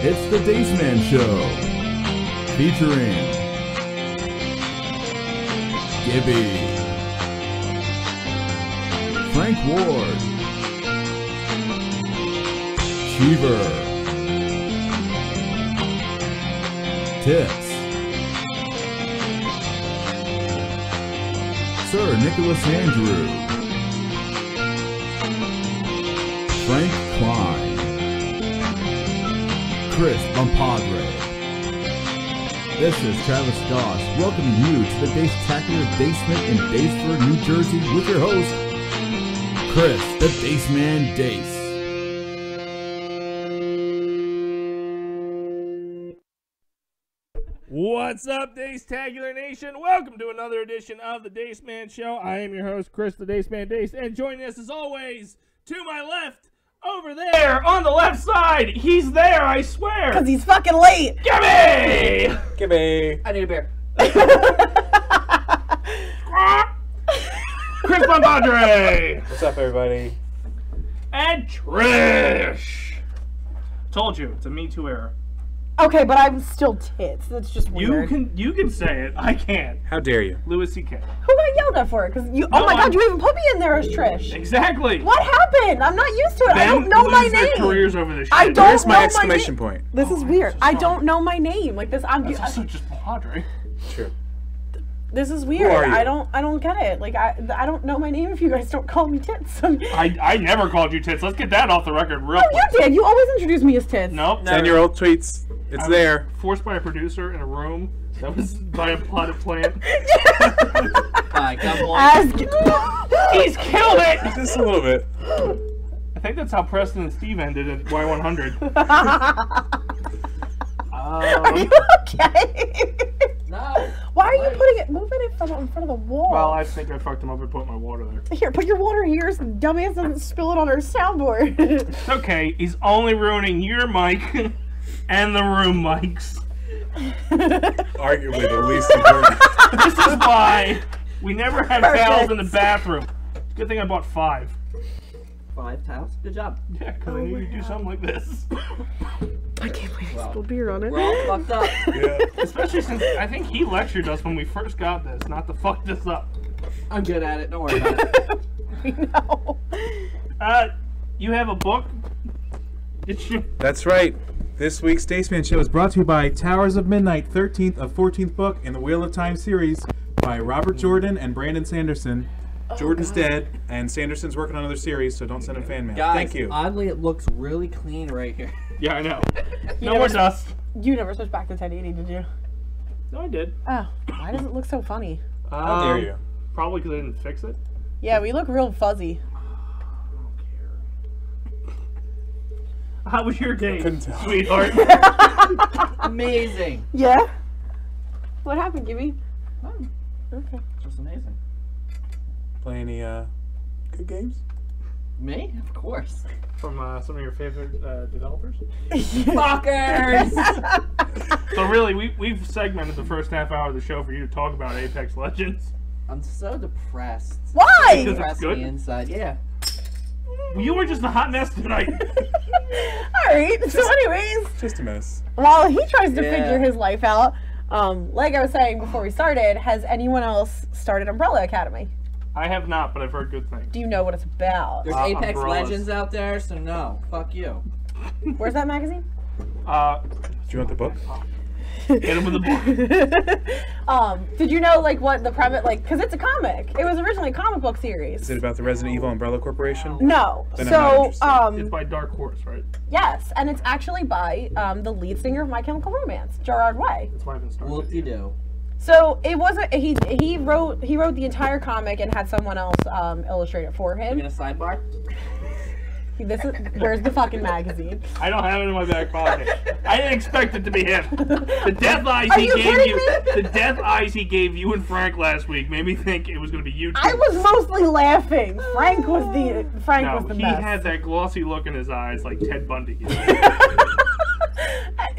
It's the Daceman Show, featuring Gibby, Frank Ward, Cheever, Tits, Sir Nicholas Andrew, Frank Klein, Chris Bompadre. This is Travis Goss welcoming you to the Dace-tacular basement in Daceford, New Jersey with your host, Chris the Daceman Dace. What's up, Dace-tacular Nation? Welcome to another edition of the Daceman Show. I am your host, Chris the Daceman Dace, and joining us as always, to my left, over there, on the left side, he's there, I swear! Because he's fucking late! Gibby! Gibby! I need a beer. Chris Bompadre! What's up, everybody? And Trish! Told you, it's a Me Too era. Okay, but I'm still tits. That's just weird. You can say it, I can't. How dare you? Louis C.K. Who got yelled at for it? Because you. Oh my god, you even put me in there as Trish. Exactly! What happened? I'm not used to it. I don't know my their name. careers over this shit. I don't Where's know my exclamation name. point? This is weird. I don't know my name. Like this, That's also just Padre. True. This is weird. are you? I don't get it. Like I don't know my name if you guys don't call me tits. I never called you tits. Let's get that off the record real You quick. did. You always introduce me as tits. Nope. 10-year-old tweets. It's I was there. Forced by a producer in a room that was by a plotted plan. Alright, come on. As He's killed it! Just a little bit. I think that's how Preston and Steve ended at Y100. Are you okay? No. Why are you putting it? Moving it from in front of the wall. Well, I think I fucked him up and put my water there. Here, put your water here so dumbass doesn't spill it on our soundboard. It's okay. He's only ruining your mic and the room mics. Arguably the least important. This is why we never have Perfect. towels in the bathroom. Good thing I bought 5. 5 towels. Good job. Yeah, because I knew you'd do something like this. I can't believe I spilled beer on it. We're all fucked up. Yeah. Especially since I think he lectured us when we first got this, not to fuck this up. I'm good at it. Don't worry about it. We know. You have a book? Did you? That's right. This week's Daceman Show is brought to you by Towers of Midnight, 13th of 14th book in the Wheel of Time series by Robert Jordan and Brandon Sanderson. Jordan's dead, and Sanderson's working on another series, so don't send him fan mail. Guys, Thank you. oddly, it looks really clean right here. Yeah, I know. You No never more dust. You never switched back to 1080, did you? No, I did. Oh, why does it look so funny? How dare you? Probably because I didn't fix it. Yeah, we look real fuzzy. How was your day, Couldn't tell. sweetheart? Amazing. Yeah? What happened, Gibby? Oh, Okay. just amazing. Play any good games? Me? Of course. From some of your favorite developers. Fuckers! So really, we've segmented the first half hour of the show for you to talk about Apex Legends. I'm so depressed. Why? Because- Depressed good? me inside. Yeah. You were just a hot mess tonight. Alright, so anyways, Just a mess. while he tries to Yeah. figure his life out, like I was saying before we started, has anyone else started Umbrella Academy? I have not, but I've heard good things. Do you know what it's about? There's Apex umbrellas. Legends out there, so no. Fuck you. Where's that magazine? Do you want the book? Hit him with a book. Did you know like what the premise, like, because it's a comic. It was originally a comic book series. Is it about the Resident Evil Umbrella Corporation? No. Then I'm not So, interested. It's by Dark Horse, right? yes, and it's actually by the lead singer of My Chemical Romance, Gerard Way. That's why I've been starting. Whoop-de-doo. So it wasn't he wrote the entire comic and had someone else illustrate it for Give him. me a sidebar. This is where's the fucking magazine? I don't have it in my back pocket. I didn't expect it to be him. The death eyes Are he you gave kidding you, me? the death eyes he gave you and Frank last week made me think it was going to be you. Two. I was mostly laughing. Frank was the No, he best. had that glossy look in his eyes like Ted Bundy.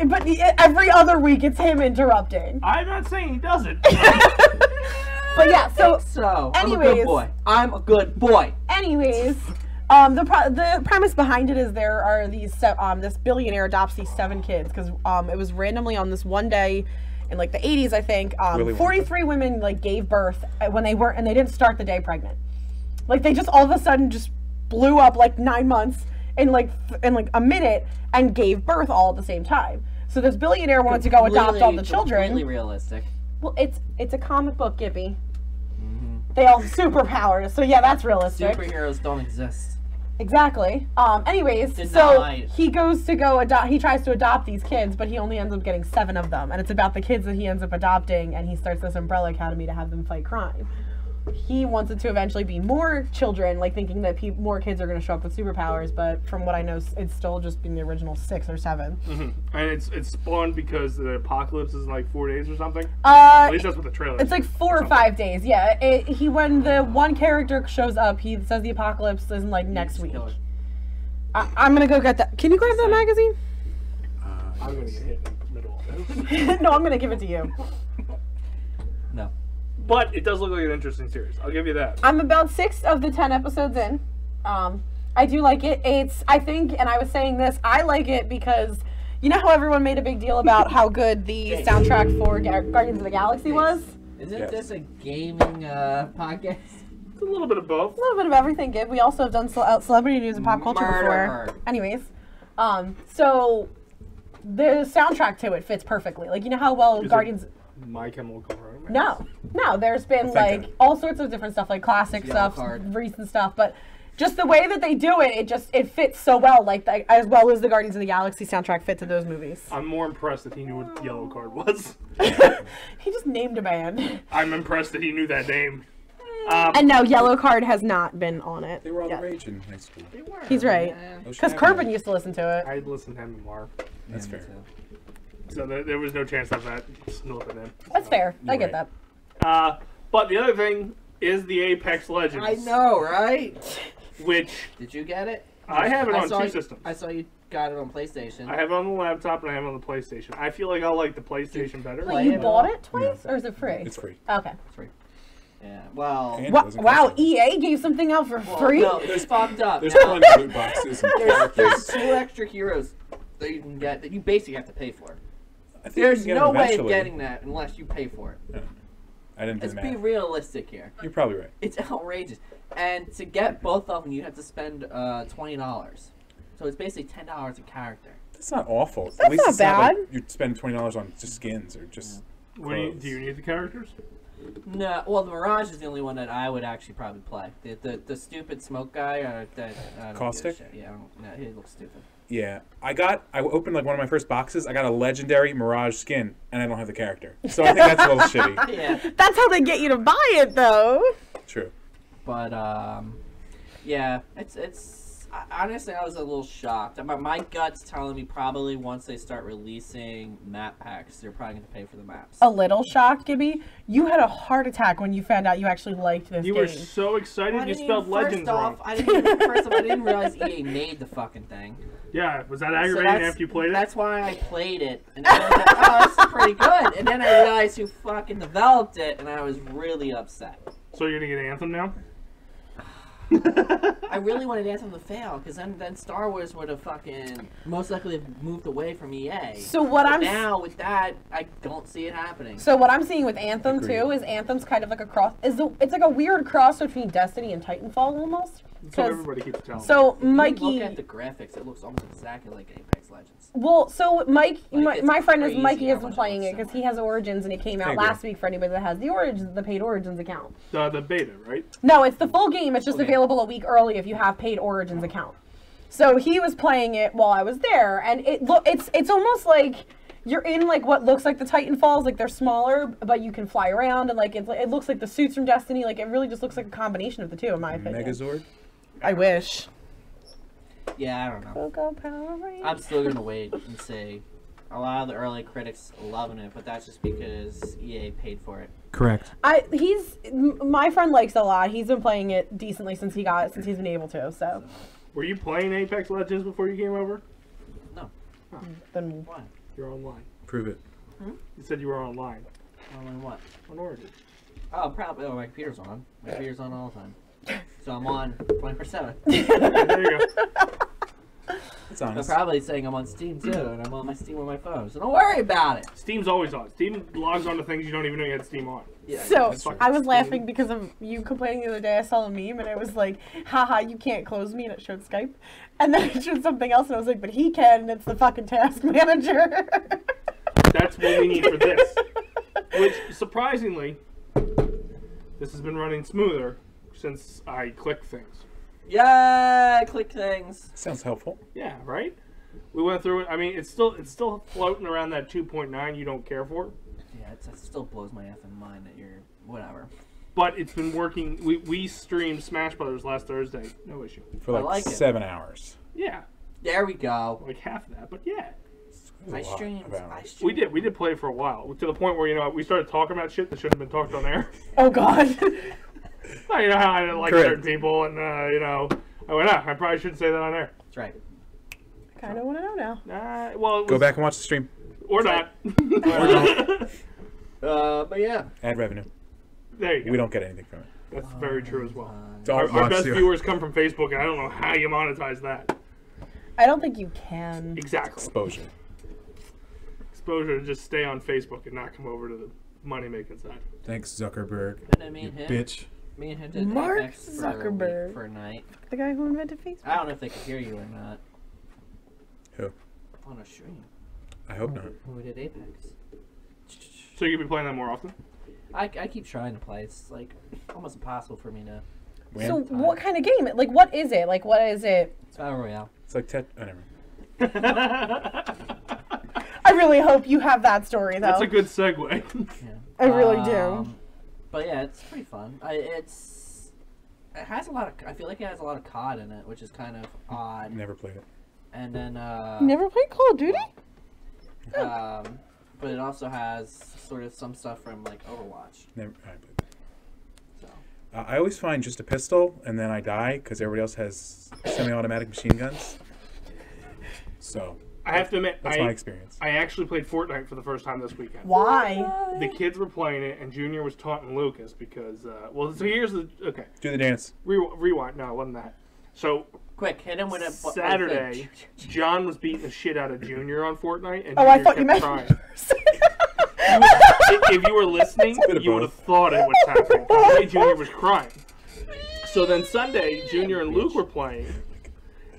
But every other week it's him interrupting. I'm not saying he doesn't. But yeah, so So, I'm a anyways. good boy. I'm a good boy. anyways, The premise behind it is there are this billionaire adopts these 7 kids because it was randomly on this one day in like the 80s, I think. 43 women like gave birth when they weren't, and they didn't start the day pregnant. Like they just all of a sudden just blew up like 9 months in like a minute and gave birth all at the same time. So this billionaire wanted to go adopt all the children. Completely realistic. Well, it's a comic book, Gibby. They all have superpowers, so yeah, that's realistic. Superheroes don't exist. Exactly. Anyways, Denied. so he goes to go adopt. He tries to adopt these kids, but he only ends up getting 7 of them, and it's about the kids that he ends up adopting. And he starts this Umbrella Academy to have them fight crime. He wants it to eventually be more children, like thinking that more kids are going to show up with superpowers. But from what I know, it's still just been the original 6 or 7. And it's spawned because the apocalypse is in like 4 days or something. At least that's what the trailer. It's like 4 or 5 days. Yeah. When the one character shows up, he says the apocalypse is in like next week. I'm gonna go get that. Can you grab that magazine? I'm gonna get hit in the middle of this. No, I'm gonna give it to you. No. But it does look like an interesting series. I'll give you that. I'm about 6 of the 10 episodes in. I do like it. I think, and I was saying this, I like it because you know how everyone made a big deal about how good the soundtrack for Guardians of the Galaxy was? Isn't this a gaming podcast? It's a little bit of both. A little bit of everything, Gib. We also have done celebrity news and pop culture Murder. before. Anyways, so the soundtrack to it fits perfectly. Like, you know how well Guardians... My Chemical Romance? No. There's been like all sorts of different stuff, like classic stuff, recent stuff, but just the way that they do it, it fits so well, like as well as the Guardians of the Galaxy soundtrack fit to those movies. I'm more impressed that he knew what Yellow Card was. He just named a band. I'm impressed that he knew that name. And no, Yellow Card has not been on it. They were all the rage in high school. He's right. Because Kerbin used to listen to it. I'd listen to him and Mark. That's fair. So there was no chance of that slipping in. That's fair. I get that. But the other thing is the Apex Legends. I know, right? Which... Did you get it? I have it on 2 systems. I saw you got it on PlayStation. I have it on the laptop and I have it on the PlayStation. I feel like I'll like the PlayStation better. Wait, you bought it twice? Or is it free? It's free. Okay. It's free. Yeah, well... Wow, EA gave something out for free? No, it's fucked up. There's plenty of loot boxes and There's characters. 2 extra heroes that you can get that you basically have to pay for. I think There's you can get no them way of eventually. getting that unless you pay for it. Yeah. I didn't do Let's the be math. realistic here. You're probably right. It's outrageous. And to get both of them, you have to spend $20. So it's basically $10 a character. That's not awful. At That's least not it's not like bad. you spend $20 on just skins or just Do clothes. you need the characters? No, well, the Mirage is the only one that I would actually probably play. The stupid smoke guy, I don't give a Caustic? shit. Yeah, no, he looks stupid. Yeah, I opened like one of my first boxes. I got a legendary Mirage skin, and I don't have the character. So I think that's a little shitty. Yeah, That's how they get you to buy it, though. True. but yeah, honestly, I was a little shocked. My gut's telling me probably once they start releasing map packs, they're probably going to pay for the maps. A little shocked, Gibby. You had a heart attack when you found out you actually liked this You game. were so excited Well, you spelled Legends wrong. I didn't realize EA made the fucking thing. Yeah, was that So aggravating after you played it? That's why I played it. And then I was like, oh, this is pretty good. And then I realized who fucking developed it, and I was really upset. So you're gonna get Anthem now? I really wanted Anthem to fail, because then Star Wars would have fucking most likely have moved away from EA. So what But I'm now with that, I don't see it happening. So what I'm seeing with Anthem Agreed. too is Anthem's kind of like a cross. It's like a weird cross between Destiny and Titanfall almost. That's what 'Cause- everybody keeps telling me. So If you Mikey, look at the graphics, it looks almost exactly like Apex Legends. well, so Mike, Like, my it's friend is crazy Mikey how has been much it playing looks it because similar. he has Origins and it came out I agree. last week for anybody that has the paid Origins account. The beta, right? No, it's the full game. It's just Okay. available a week early if you have paid Origins account. So he was playing it while I was there, and it's almost like you're in like what looks like the Titanfalls, like they're smaller, but you can fly around, and like it looks like the suits from Destiny. Like it really just looks like a combination of the two, in my opinion. Megazord? I wish. Yeah, I don't know. Go Power Rangers. I'm still gonna wait and see. A lot of the early critics loving it, but that's just because EA paid for it. Correct. My friend likes it a lot. He's been playing it decently since he's been able to. So Were you playing Apex Legends before you came over? No. then Why? You're online. Prove it. You said you were online. Online what? On Origin. Oh, probably. Oh, my computer's on. My computer's on all the time. So I'm on 24/7. There you go. It's They're honest. probably saying I'm on Steam too, and I'm on my Steam on my phone. So don't worry about it. Steam's always on. Steam logs on to things you don't even know you had Steam on. Yeah. So That's fucking I was stupid. laughing because of you complaining the other day. I saw a meme and it was like, haha, you can't close me, and it showed Skype. And then it showed something else and I was like, but he can, and it's the fucking task manager. That's what we need for this. Which, surprisingly, this has been running smoother since I click things. Yeah, click things. Sounds helpful. Yeah, right? We went through it. I mean, it's still floating around that 2.9 you don't care for. Yeah, it still blows my effing mind that you're whatever. But it's been working. We streamed Smash Brothers last Thursday. No issue. For I like like it. 7 hours. Yeah. There we go. Like half of that. But yeah. It was I a lot streamed. of hours. We did play for a while. To the point where, we started talking about shit that shouldn't have been talked on air. Oh God. Well, you know how I didn't like Correct. certain people, and I went, I probably shouldn't say that on air. That's right. Kind of want to know now. Well, it Go was- back and watch the stream. or not. But yeah. Add revenue. There you go. We don't get anything from it. That's very true as well. Don't Our watch best the- viewers come from Facebook, and I don't know how you monetize that. I don't think you can. Exactly. exposure. Exposure to just stay on Facebook and not come over to the money-making side. Thanks, Zuckerberg. And then me You and him. bitch. Me and him did Mark Apex for a Zuckerberg. week, for a night. The guy who invented Facebook. I don't know if they could hear you or not Who? on a stream I hope not. when we did Apex. So you'll be playing that more often? I keep trying to play. It's like almost impossible for me to. When? So what kind of game? Like, what is it? Like, what is it? It's Battle Royale. It's like oh, never. I really hope you have that story, though. That's a good segue. Yeah. I really do. But yeah, it's pretty fun. It has a lot of. I feel like it has a lot of COD in it, which is kind of odd. Never played it. And then Never played Call of Duty? but it also has sort of some stuff from like Overwatch. Never. I played it. So I always find just a pistol and then I die because everybody else has semi-automatic machine guns. So I have to admit, that's my experience. I actually played Fortnite for the first time this weekend. Why? The kids were playing it, and Junior was taunting Lucas because, so here's the, okay, Do the dance. rewind, no, it wasn't that. So, quick, hit him with a Saturday, John was beating the shit out of Junior on Fortnite, and Oh, Junior I thought kept you meant. crying. If you were listening, bit of you would have both. thought it was happening. The way Junior was crying. So then Sunday, Junior and Luke were playing,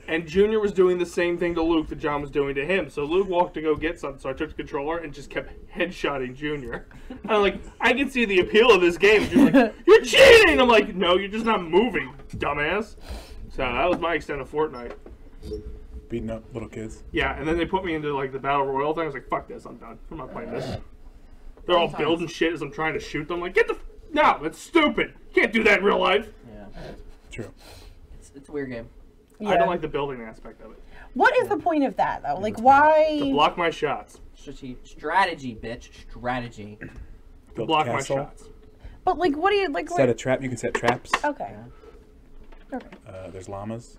and Junior was doing the same thing to Luke that John was doing to him. So Luke walked to go get something, so I took the controller and just kept headshotting Junior. And I'm like, I can see the appeal of this game. She's like, you're cheating! I'm like, no, you're just not moving, dumbass. So that was my extent of Fortnite. Beating up little kids. Yeah, and then they put me into like the Battle Royale thing. I was like, fuck this, I'm done. I'm not playing this. They're all building shit as I'm trying to shoot them. Like, get the... No, that's stupid. Can't do that in real life. Yeah, True. it's a weird game. I don't like the building aspect of it. What is the point of that, though? Like, why? To block my shots. Strategy, bitch. Strategy. To Build block a my castle. shots. But, like, what do you, like, Set a what? trap. You can set traps. Okay. Okay. There's llamas.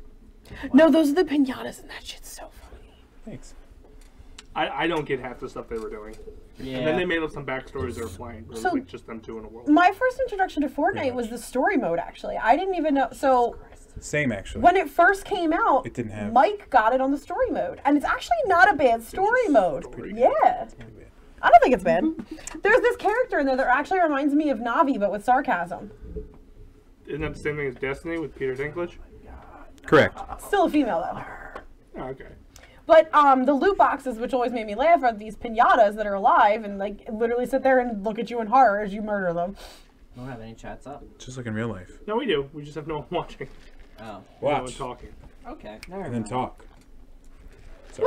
No, those are the pinatas, and that shit's so funny. Thanks. I don't get half the stuff they were doing. Yeah. And then they made up some backstories they were playing. It was So- like just them two in a world. My first introduction to Fortnite Pretty was much. the story mode, actually. I didn't even know. So, Same actually. when it first came out, It didn't have- Mike got it on the story mode. And it's actually not a bad story mode. story. Yeah. I don't think it's bad. There's this character in there that actually reminds me of Navi, but with sarcasm. Isn't that the same thing as Destiny with Peter Dinklage? Correct. Still a female, though. Oh, okay. But the loot boxes, which always made me laugh, are these pinatas that are alive and like literally sit there and look at you in horror as you murder them. Don't have any chats up. Just like in real life. No, we do. We just have no one watching. Oh. No one Watch talking. Okay. Never and then mind. talk. So,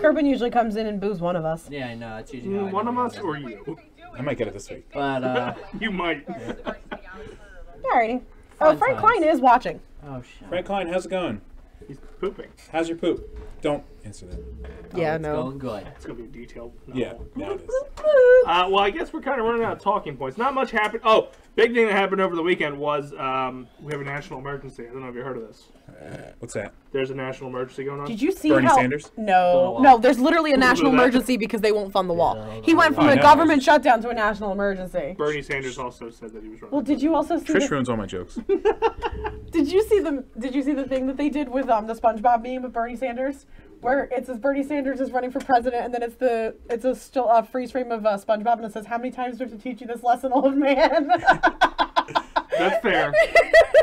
Kerbin usually comes in and boos one of us. Yeah, I know. It's usually how I One know of it us is. or you? I might get it this week. But You might. Alrighty. Oh, Fun Frank times. Klein is watching. oh shit. Frank Klein, how's it going? He's pooping. How's your poop? Don't answer that. Yeah, It's no. going good. It's going to be a detailed. Yeah, novel. now it is. Well, I guess we're kind of running out of talking points. Not much happened. Oh, Big thing that happened over the weekend was we have a national emergency. I don't know if you heard of this. What's that? There's a national emergency going on. Did you see Bernie how? Sanders? No. There's literally a national that? emergency because they won't fund the wall. Yeah, He went from I a know. government shutdown to a national emergency. Bernie Sanders also said that he was running. Well, did you also see? Trish The, ruins all my jokes. did you see the thing that they did with the SpongeBob meme of Bernie Sanders, where it says Bernie Sanders is running for president, and then it's a still a freeze frame of SpongeBob, and it says, "How many times do I have to teach you this lesson, old man?" That's fair.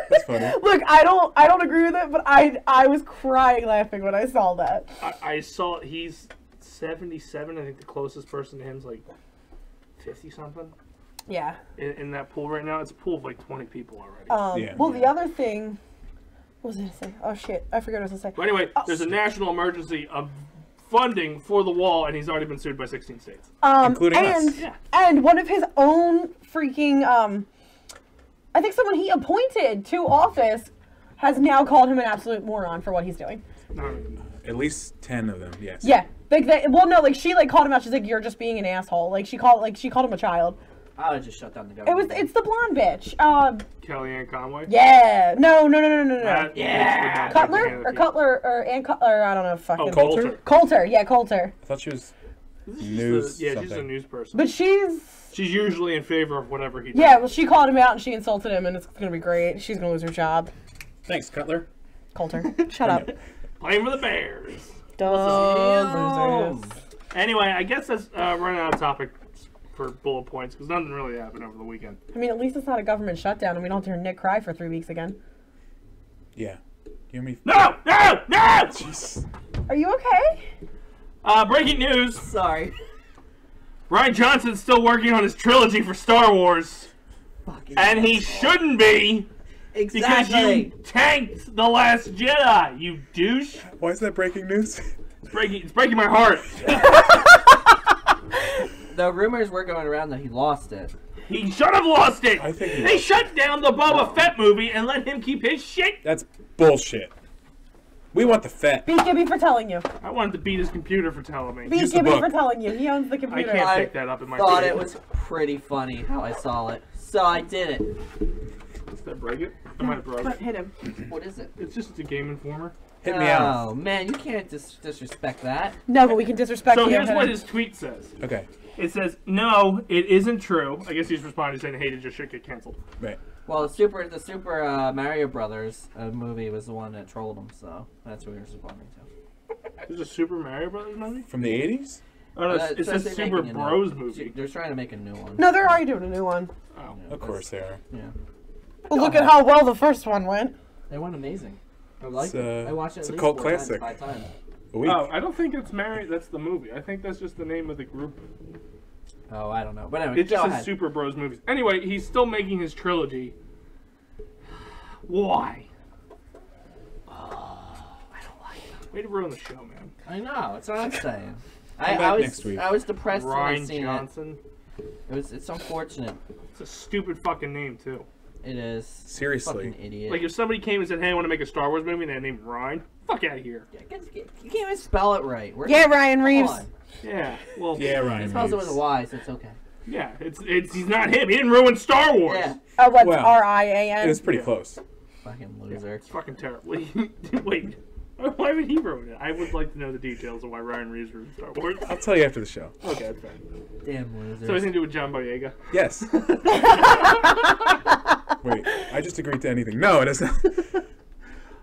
That's funny. Look, I don't agree with it, but I was crying laughing when I saw that. I saw he's 77. I think the closest person to him is like 50 something. Yeah. In that pool right now, it's a pool of like 20 people already. Yeah. Well, the other thing. What was I gonna say? Oh shit! I forgot what I was gonna say. But anyway, there's a national emergency of funding for the wall, and he's already been sued by 16 states. Including us. Yeah. And one of his own freaking I think someone he appointed to office has now called him an absolute moron for what he's doing. At least 10 of them, yes. Yeah. She called him out. She's like, "You're just being an asshole." She called him a child. I would just shut down the government. It's the blonde bitch. Kellyanne Conway. Yeah. No. That Yeah. bitch would not Cutler take the or Cutler or Ann Cutler. I don't know. Fucking Oh, Coulter. Coulter. Yeah, Coulter. I thought she was She's news she's a something. news person. But she's usually in favor of whatever he does. yeah. Well, she called him out and she insulted him, and it's gonna be great. She's gonna lose her job. Thanks, Cutler. Coulter. Shut up. Playing for the Bears. Dumb losers. Anyway, I guess that's running out of topic for bullet points because nothing really happened over the weekend. I mean, at least it's not a government shutdown, and we don't have to hear Nick cry for 3 weeks again. Yeah. You hear me? No! Jeez. Are you okay? Breaking news. Sorry. Rian Johnson's still working on his trilogy for Star Wars. Fucking And he shouldn't be because exactly. you tanked The Last Jedi, you douche. Why is that breaking news? It's breaking my heart. The rumors were going around that he lost it. He should have lost it. I think he They lost. shut down the Boba Fett movie and let him keep his shit. That's bullshit. We want the Fett. Beat Gibby for telling you. I wanted to beat his computer for telling me. Beat Use the Gibby book. for telling you. He owns the I computer. can't I pick that up in my Thought face. it was pretty funny how I saw it, so I did it. Did I break it? I might have broke But it. hit him. What is it? It's just a Game Informer. Hit me out. Oh man, you can't disrespect that. No, but we can disrespect So you. here's Hit what him. his tweet says. Okay. It says, "No, it isn't true." I guess he's responding saying, "Hey, did your shit get canceled?" Right. Well, the Super Mario Brothers movie was the one that trolled him, so that's what he was responding to. There's a Super Mario Brothers movie? From the 80s? Oh no, it says they're Super making a Bros new- movie. They're trying to make a new one. No, they're already doing a new one. Oh. Of course they are. Yeah, Well, look at how well the first one went. they went amazing. I like It's, it. I watched it it's at a least cult 4 times, classic. 5 times. A week. Oh, I don't think it's Mary. That's the movie. I think that's just the name of the group. Oh, I don't know. But anyway, It just go says ahead. Super Bros movies. Anyway, he's still making his trilogy. Why? Way to ruin the show, man. I know. That's what I'm saying. back I was next week. I was depressed when I Ryan seen Johnson. It's unfortunate. It's a stupid fucking name too. It is. Seriously. Fucking idiot. Like if somebody came and said, "Hey, I want to make a Star Wars movie," and they named Ryan, fuck out of here. you can't even spell it right. Yeah, Ryan Come Reeves. on. Yeah. Well. Yeah, He Ryan. spells it with a Reeves. Y, so it's okay. Yeah. It's he's not him. He didn't ruin Star Wars. Yeah. Oh, what's Well, R-I-A-N? It was pretty close. Fucking loser. It's fucking terrible. Wait. Why would he ruin it? I would like to know the details of why Ryan Reeves ruined Star Wars. I'll tell you after the show. Okay, that's fine. Damn loser. So anything to do with John Boyega? Yes. Wait, I just agreed to anything. No, it isn't.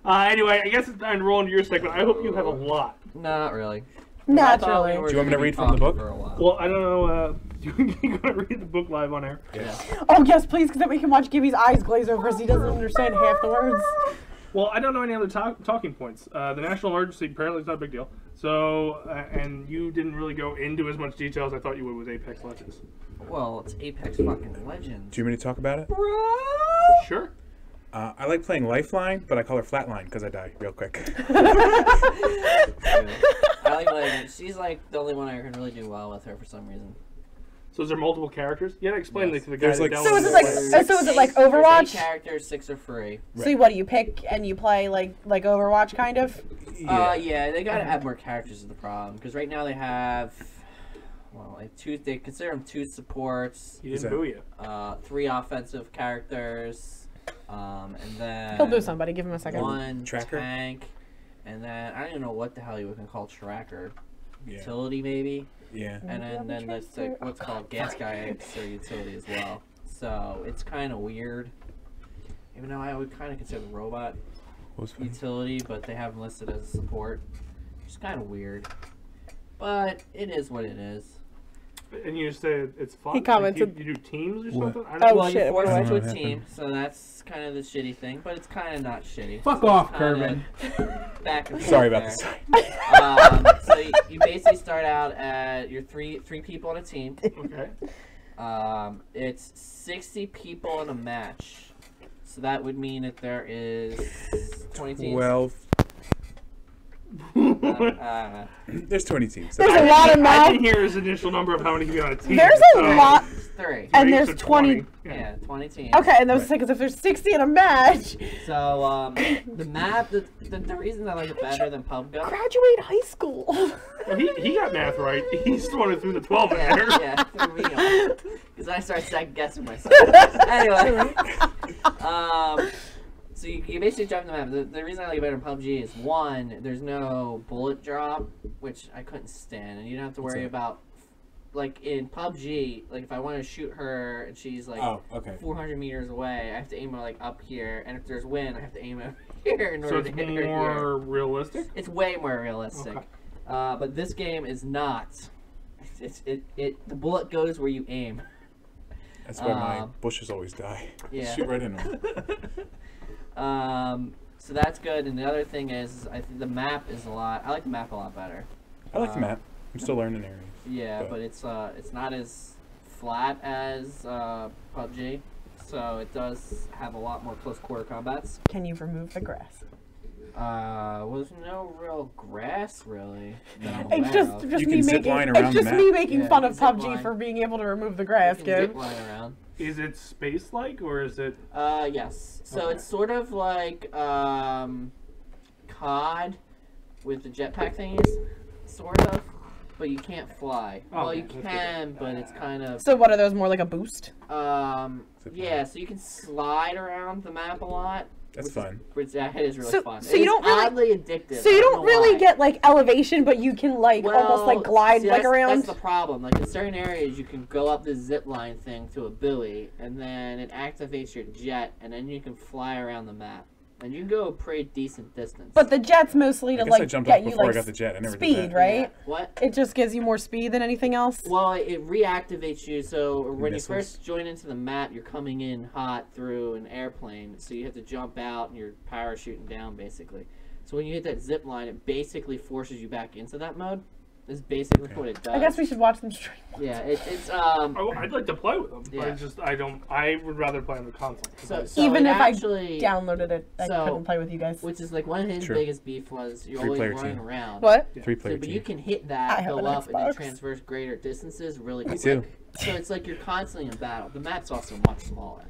Anyway, I guess it's time to roll into your segment. I hope you have a lot. Not really. Naturally. Do you want me to read from the book? For a while. Well, I don't know. You're going to read the book live on air? Yeah. Oh, yes, please, because then we can watch Gibby's eyes glaze over because he doesn't understand half the words. Well, I don't know any other talking points. The national emergency apparently is not a big deal. So, and you didn't really go into as much detail as I thought you would with Apex Legends. Well, it's Apex fucking Legends. Do you want me to talk about it? Sure. I like playing Lifeline, but I call her Flatline because I die real quick. I like Legends. She's like the only one I can really do well with her for some reason. So is there multiple characters? You gotta explain Yes. to the guy There's that like- downloaded So is it it. like- There's so is it like There's 8 Overwatch? characters, 6 are free. So what do you pick and you play like Overwatch kind of? Yeah, they gotta add more characters is the problem. Because right now they have well, like they consider them 2 supports, He didn't boo you. 3 offensive characters, and then He'll do somebody. Give him a second. 1 Tracker? tank, and then I don't even know what the hell you can call tracker. Yeah. Utility maybe, Yeah. and then that's like what's called gas guy or utility as well. So it's kind of weird. Even though I would kind of consider the robot utility, but they have them listed as support. It's kind of weird, but it is what it is. And you say it's fun? He commented- Like you do teams or What? something? I Oh, don't Well, shit, you're what forced do I into a do? team, so that's kind of the shitty thing, but it's kind of not shitty. Fuck So off, it's kinda Kervin. Back and Sorry forth about there. this. So you basically start out at your three people on a team. Okay. It's 60 people in a match, so that would mean that there is 20 teams. 12. Uh, There's 20 teams. There's That's a right. lot of I math. didn't hear his initial number of how many can be on a team. There's a so- lot. it's 3. And Three, there's so 20. Yeah, 20 teams. Okay, and those because if there's 60 in a match, So the map, the reason I like it better than PUBG. graduate high school. Well, he got math right. He's the one who threw the 12 in there. Yeah, threw me off. Because I started second guessing myself. Anyway, so you basically drive the map. The reason I like it better in PUBG is 1, there's no bullet drop, which I couldn't stand, and you don't have to worry about, like in PUBG, like if I want to shoot her and she's like Oh, okay. 400 meters away, I have to aim her like up here, and if there's wind, I have to aim her here in order So to it's hit her here. more realistic? It's way more realistic. Okay. But this game is not. The bullet goes where you aim. That's why my bushes always die. Yeah. Shoot right in them. So that's good. And the other thing is, I think the map is I like the map a lot better. I like the map. I'm still learning areas. Yeah, but it's not as flat as PUBG. So it does have a lot more close quarter combats. Can you remove the grass? Was no real grass really. that I'm It's aware just of. just You me can zip making line around it's the just map. me making Yeah, fun you of can zip PUBG line. for being able to remove the grass, You can zip kid. line around. Is it space-like, or is it... Yes. So Okay. it's sort of like COD with the jetpack thingies, sort of, but you can't fly. Well, Okay, you that's good. can, but it's kind of So what are those more like a boost? yeah. So you can slide around the map a lot. That's fun. Which that is really So- fun. so you It's don't really- oddly addictive. So you I don't know really why. get like elevation, but you can like almost like glide see, like that's, around. That's the problem. Like in certain areas, you can go up the zip line thing to a buoy, and then it activates your jet, and then you can fly around the map, and you can go a pretty decent distance. But the jet's mostly to I guess I like jumped get off you before like I got the jet. I never speed, did that. right? Yeah. What? It just gives you more speed than anything else. Well, it reactivates you. So when Missiles. you first join into the map, you're coming in hot through an airplane, so you have to jump out and you're parachuting down basically. So when you hit that zip line, it basically forces you back into that mode. Is basically Okay. what it does. I guess we should watch them stream. Yeah, it's Oh, I'd like to play with them, but Yeah. I would rather play on the console. so Even it if actually, I downloaded it, I So- couldn't play with you guys. which is like one of his True. biggest beef was you're always Three-player running team. around. What? Yeah. 3-player But team. you can hit I that, have go an up, and then Xbox. transverse greater distances really Me quick. too. So it's like you're constantly in battle. The map's also much smaller.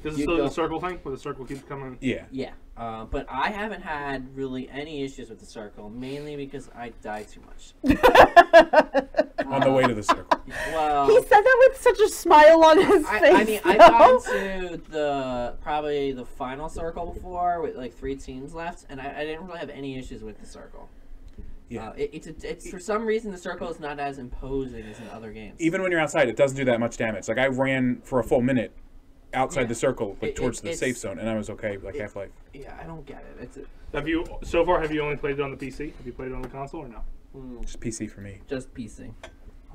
This is You still go- the circle thing, where the circle keeps coming. Yeah. Yeah, but I haven't had really any issues with the circle, mainly because I die too much. On the way to the circle. Well, He said that with such a smile on his face. I mean, I've though. gotten to probably the final circle before with like 3 teams left, and I didn't really have any issues with the circle. Yeah. It's for some reason the circle is not as imposing as in other games. Even when you're outside, it doesn't do that much damage. Like I ran for a full minute outside Yeah. the circle, like It- towards the it's- safe zone, and I was okay, like Half-Life. Yeah, I don't get it. Have you only played it on the PC? Have you played it on the console or no? Just PC for me. Just PC.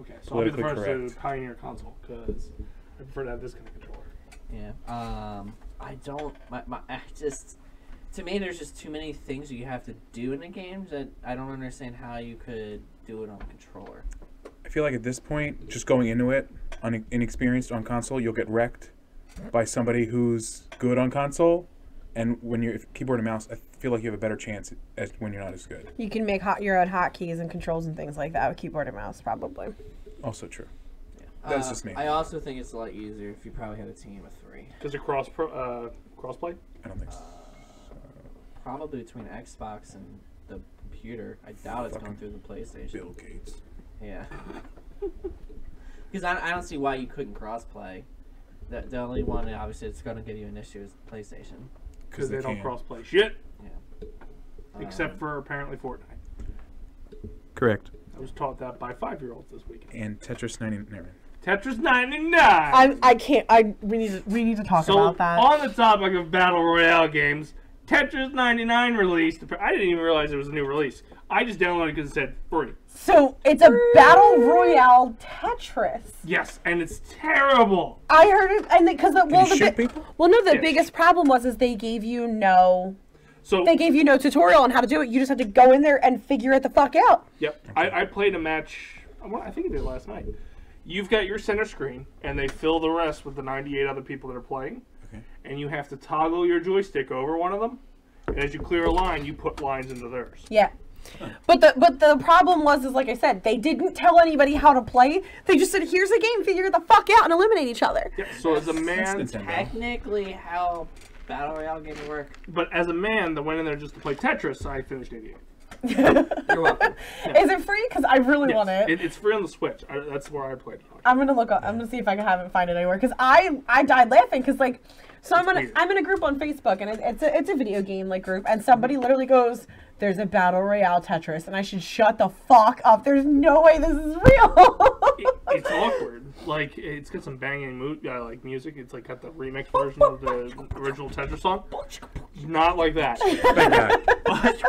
Okay, so I'll be the Politically first to correct. pioneer console because I prefer to have this kind of controller. Yeah. I don't. I just. To me, there's just too many things you have to do in a game that I don't understand how you could do it on a controller. I feel like at this point, just going into it, inexperienced on console, you'll get wrecked by somebody who's good on console. And when you're keyboard and mouse, I feel like you have a better chance as when you're not as good. You can make your own hotkeys and controls and things like that with keyboard and mouse, probably. Also true. Yeah. That's just me. I also think it's a lot easier if you probably had a team of 3. Does it crossplay? I don't think so. Probably between Xbox and the computer. I doubt it's going Fucking through the PlayStation. Bill Gates. Yeah. Because I don't see why you couldn't crossplay. The only one, obviously, it's going to give you an issue is PlayStation. Because they don't crossplay shit. Yeah. Except for apparently Fortnite. Correct. I was taught that by 5-year-olds this weekend. And Tetris 99. Tetris 99. I can't. We need to talk about that. On the topic of battle royale games, Tetris 99 released. I didn't even realize it was a new release. I just downloaded it because it said free. So it's a battle royale Tetris. Yes, and it's terrible. I heard it, and because the Yes. biggest problem was they gave you no. So They gave you no tutorial on how to do it. You just had to go in there and figure it the fuck out. Yep. I played a match, I think I did last night. You've got your center screen, and they fill the rest with the 98 other people that are playing. Okay. And you have to toggle your joystick over one of them. And as you clear a line, you put lines into theirs. Yeah. But the problem was like I said, they didn't tell anybody how to play. They just said, here's a game, figure the fuck out and eliminate each other. Yeah, so as a man... Technically how battle royale games work. But as a man that went in there just to play Tetris, I finished 88. You're welcome. Yeah. Is it free? Because I really want it. It's free on the Switch. That's where I played it. I'm gonna look up. I'm gonna see if I can have it find it anywhere. Because I died laughing. Because like, so I'm in a group on Facebook, and it's a video game like group, and somebody literally goes, "There's a battle royale Tetris," and I should shut the fuck up. There's no way this is real. It's awkward. Like, it's got some banging like music. It's like got the remix version of the original Tetris song. Not like that. But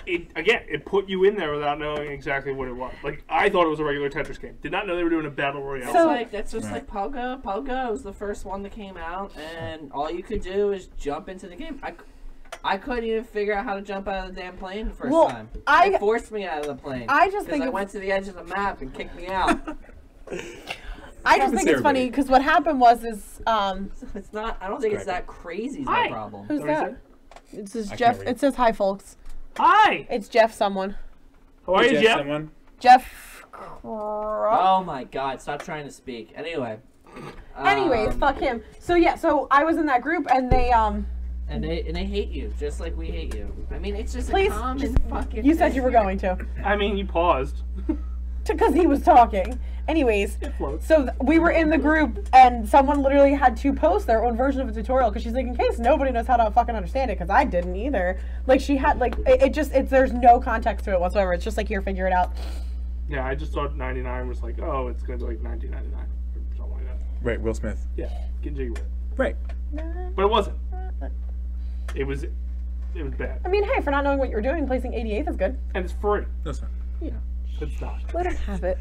it put you in there without knowing exactly what it was. Like, I thought it was a regular Tetris game. Did not know they were doing a battle royale. So, that's just like Pogo. Pogo was the first one that came out, and all you could do is jump into the game. I couldn't even figure out how to jump out of the damn plane the first time. It forced me out of the plane. I just think I went to the edge of the map and kicked me out. I just think it's funny because what happened was it's not. I don't think it's that crazy. Is my problem. Who's that? It says Jeff. It says hi, folks. Hi. It's Jeff. Someone. How are you, Jeff? Someone? Jeff. Oh my God! Stop trying to speak. Anyway. Anyways, fuck him. So yeah, so I was in that group and they And they hate you, just like we hate you. I mean, it's just Please, a common fucking you said thing. you were going to. I mean, you paused. Because he was talking. Anyways, so we were in the group and someone literally had to post their own version of a tutorial because she's like, in case nobody knows how to fucking understand it, because I didn't either. Like, she had, like, there's no context to it whatsoever. It's just like, here, figure it out. Yeah, I just thought 99 was like, oh, it's going to be like 1999 or something like that. Right, Will Smith. Yeah, get jiggy with it. Right. But it wasn't. It was bad. I mean, hey, for not knowing what you were doing, placing 88th is good. And it's free. No, it's not. Yeah. It's not. Let him have it.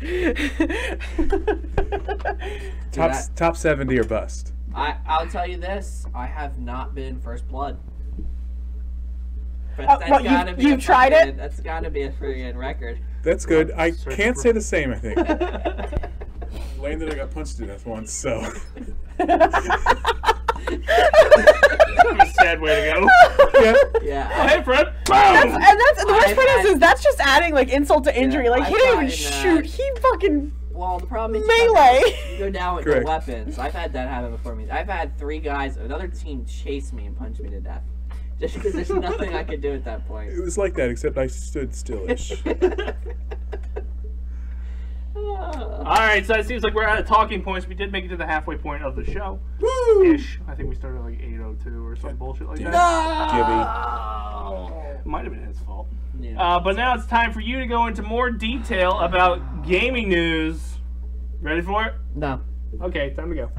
Top 70 or bust. I'll tell you this: I have not been first blood. But you've tried it? That's gotta be a friggin' record. That's good. I can't say the same, I think. Landon, I got punched to death once, so. That's a sad way to go. Yeah. Yeah. Oh, hey, Fred. Boom! And the worst part is that's just adding like insult to injury. Like, he didn't even shoot. He fucking Well, the problem is melee. you go down with no Correct. weapons. I've had that happen before me. I've had 3 guys, another team, chase me and punch me to death. Just because there's nothing I could do at that point. It was like that, except I stood still-ish. Alright, so it seems like we're out of talking points. We did make it to the halfway point of the show. Woo! Ish. I think we started at like 8:02 or some bullshit like that. Gibby. It might have been his fault. Yeah. But now it's time for you to go into more detail about gaming news. Ready for it? No. Okay, time to go.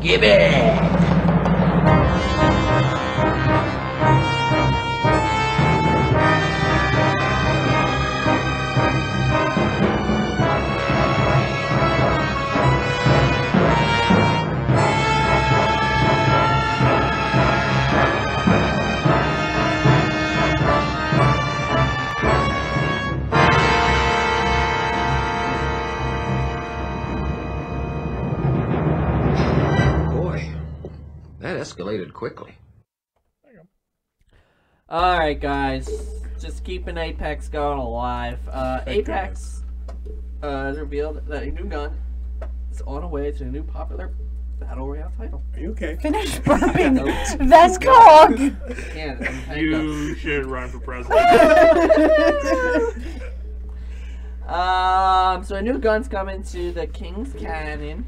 Boy, that escalated quickly. Alright, guys. Just keeping Apex going alive. Apex has revealed that a new gun is on the way to a new popular Battle Royale title. Are you okay? Finish burping, then talk. You should run for president. So a new gun's coming to the King's Canyon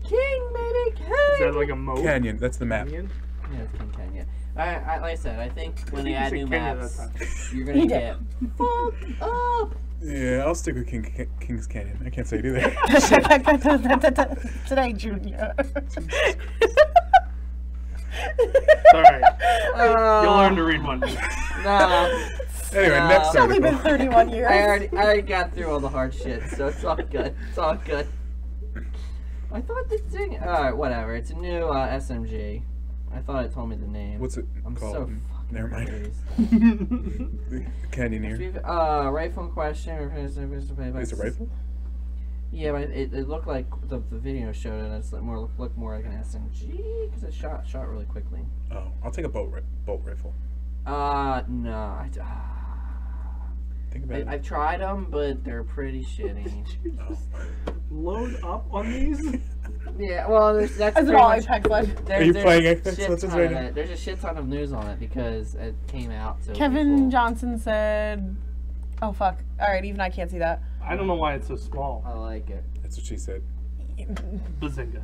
King, baby, King. Is that like a moat? Canyon. That's the map. Canyon? Yeah, it's King Canyon. Like I said, I think when they You add said new Canyon maps, that time. you're gonna get fucked up. Yeah, I'll stick with King's Canyon. I can't say it either. Today, Junior. Sorry. You'll learn to read one. No. Anyway, No. next It's only been article. 31 years. I already got through all the hard shit, so it's all good. It's all good. I thought this thing. Alright, whatever. It's a new SMG. I thought it told me the name. What's it I'm called? so fucking Never mind. confused. The Canyoneer. Rifle in question. Is it a rifle? Yeah, but it looked like the video showed it. It's like looked more like an SMG because it shot really quickly. Oh, I'll take a bolt rifle. No. Think about it. I've tried them, but they're pretty shitty. Oh. Load up on these? Yeah, well, that's As pretty in all much. Apex Legends. Are you playing a Apex shit Legends ton right of now? it. There's a shit ton of news on it because it came out. So Kevin people- Johnson said, "Oh fuck! All right, even I can't see that." I don't know why it's so small. I like it. That's what she said. Bazinga.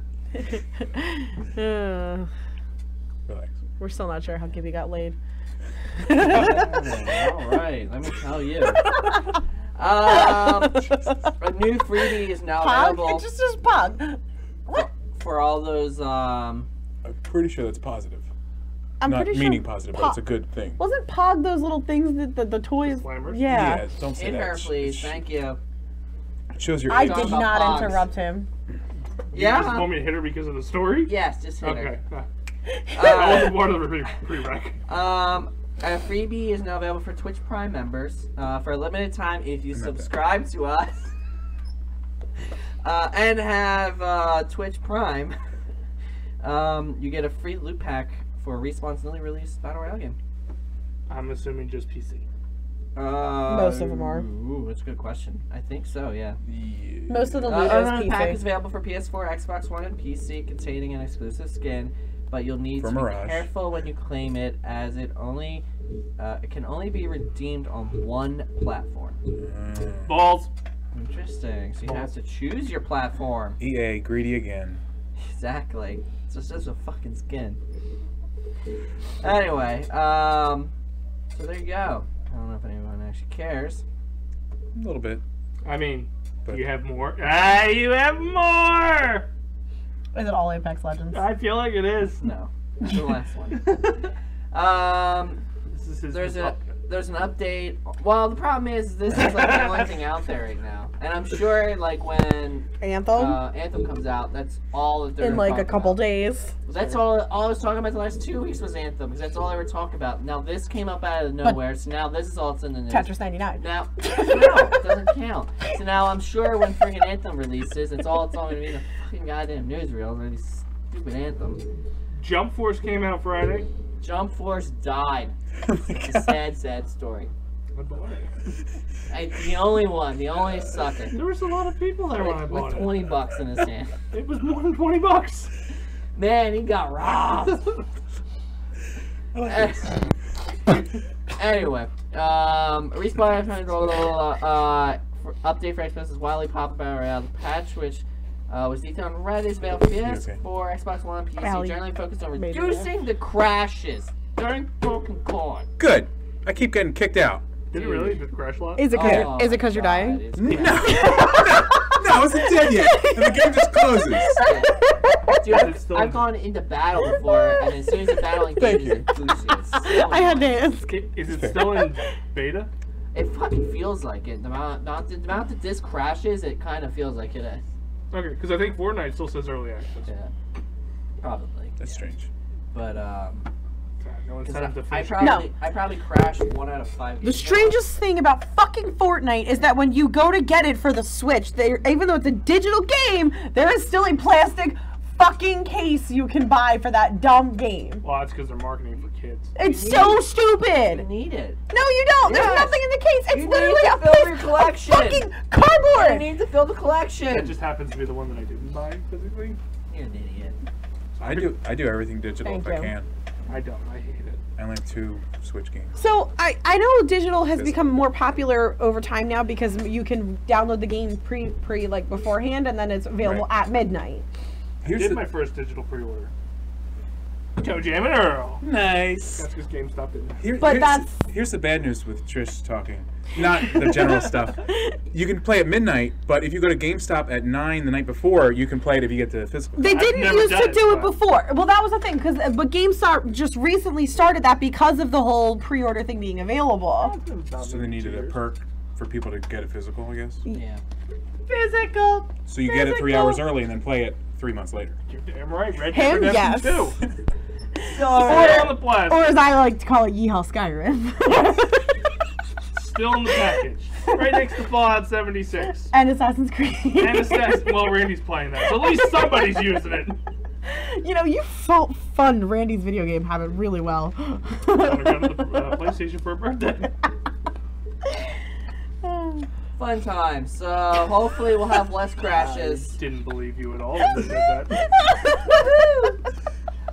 Relax. We're still not sure how Gibby got laid. All right, let me tell you. A new freebie is now Pog? available It's just Pog. What? for all those. I'm pretty sure that's positive. I'm Not pretty meaning sure positive, but it's a good thing. Wasn't Pog those little things that the toys? Slammers? Yeah. Yeah, don't say In that. her, please. Thank you. It shows your I age. did Talking about not Pogs. interrupt him. You just Yeah. want me to hit her because of the story? Yes, just hit Okay. her. I wasn't part of the pre-rec. A freebie is now available for Twitch Prime members for a limited time if you I meant that. subscribe to us and have Twitch Prime. You get a free loot pack for Respawn's newly released Battle Royale game. I'm assuming just PC. Most of them are. Ooh, that's a good question. I think so, yeah. Yeah. Most of the loot The is pack is PC. available for PS4, Xbox One, and PC, containing an exclusive skin. But you'll need For to Mirage. be careful when you claim it, as it can only be redeemed on one platform. Balls. Interesting. So you have to choose your platform. EA, greedy again. Exactly. It's just a fucking skin. Anyway, so there you go. I don't know if anyone actually cares. A little bit. I mean, But- you have more. Ah, you have more! Is it all Apex Legends? I feel like it is. No, it's the last one. This is his There's an update. Well, the problem is this is like the only thing out there right now, and I'm sure like when Anthem? Anthem comes out, that's all that they're In gonna like a talk couple about. days. That's all I was talking about the last 2 weeks was Anthem, because that's all I ever talk about. Now this came up out of nowhere, so now this is all that's in the news. Tetris 99. Now, no, it doesn't count. So now I'm sure when freaking Anthem releases, it's all going to be in the fucking goddamn newsreels or these stupid Anthem. Jump Force came out Friday. Jump Force died. It's a sad, sad story. I bought it. The only one, the only sucker. There was a lot of people there when I With bought it. $20 in his hand. It was more than $20. Man, he got robbed. Anyway, Respawn update for Xbox is wildly popular around the patch, which was detailed on Reddit, is available for PS4, Xbox One, PC, Valley. generally focused on Maybe, reducing the crashes during broken cord. Good. I keep getting kicked out. Did it really? Did it crash a lot? Is it cause, Oh is it 'cause you're my dying? God, it's No. crashed. No, it's not dead yet. And the game just closes. Dude, It's still- I've gone into battle before, and as soon as the battle engages, you. it pushes. I had to ask. Is it still in beta? It fucking feels like it. The amount the disc crashes, it kind of feels like it is. Okay, because I think Fortnite still says early access. Yeah, probably. That's strange. But No 'cause incentive to I finish. probably crashed 1 out of 5 The games. strangest thing about fucking Fortnite is that when you go to get it for the Switch, even though it's a digital game, there is still a plastic fucking case you can buy for that dumb game. Well, that's because they're marketing for kids. It's so You stupid. need it. No, you don't. Yes. There's nothing in the case. It's You literally need to a fill piece your of collection. fucking You cardboard. need to fill the It collection. just happens to be the one that I didn't buy physically. You're an idiot. I do everything digital Thank if I you. can. I don't. I hate it. I only have 2 Switch games. So I know digital has Physical. become more popular over time now because you can download the game pre like beforehand and then it's available Right. at midnight. I did my first digital pre-order. Toe Jam and Earl. Nice. That's because GameStop didn't. Here's the bad news with Trish talking. Not the general stuff. You can play at midnight, but if you go to GameStop at 9 the night before, you can play it if you get the physical. They didn't used to do it before. Well, that was the thing, but GameStop just recently started that because of the whole pre-order thing being available. So they needed a perk for people to get it physical, I guess. Yeah. Physical. So you get it 3 hours early and then play it 3 months later. You're damn right. Red Dead Redemption 2. Or on the plastic. Or as I like to call it, Yeehaw Skyrim. Still in the package. Right next to Fallout 76. And Assassin's Creed. Well, Randy's playing that. So at least somebody's using it. You know, you fund Randy's video game habit really well. I want to go to the PlayStation for a birthday. Fun time. So hopefully we'll have less crashes. I didn't believe you at all when you said that.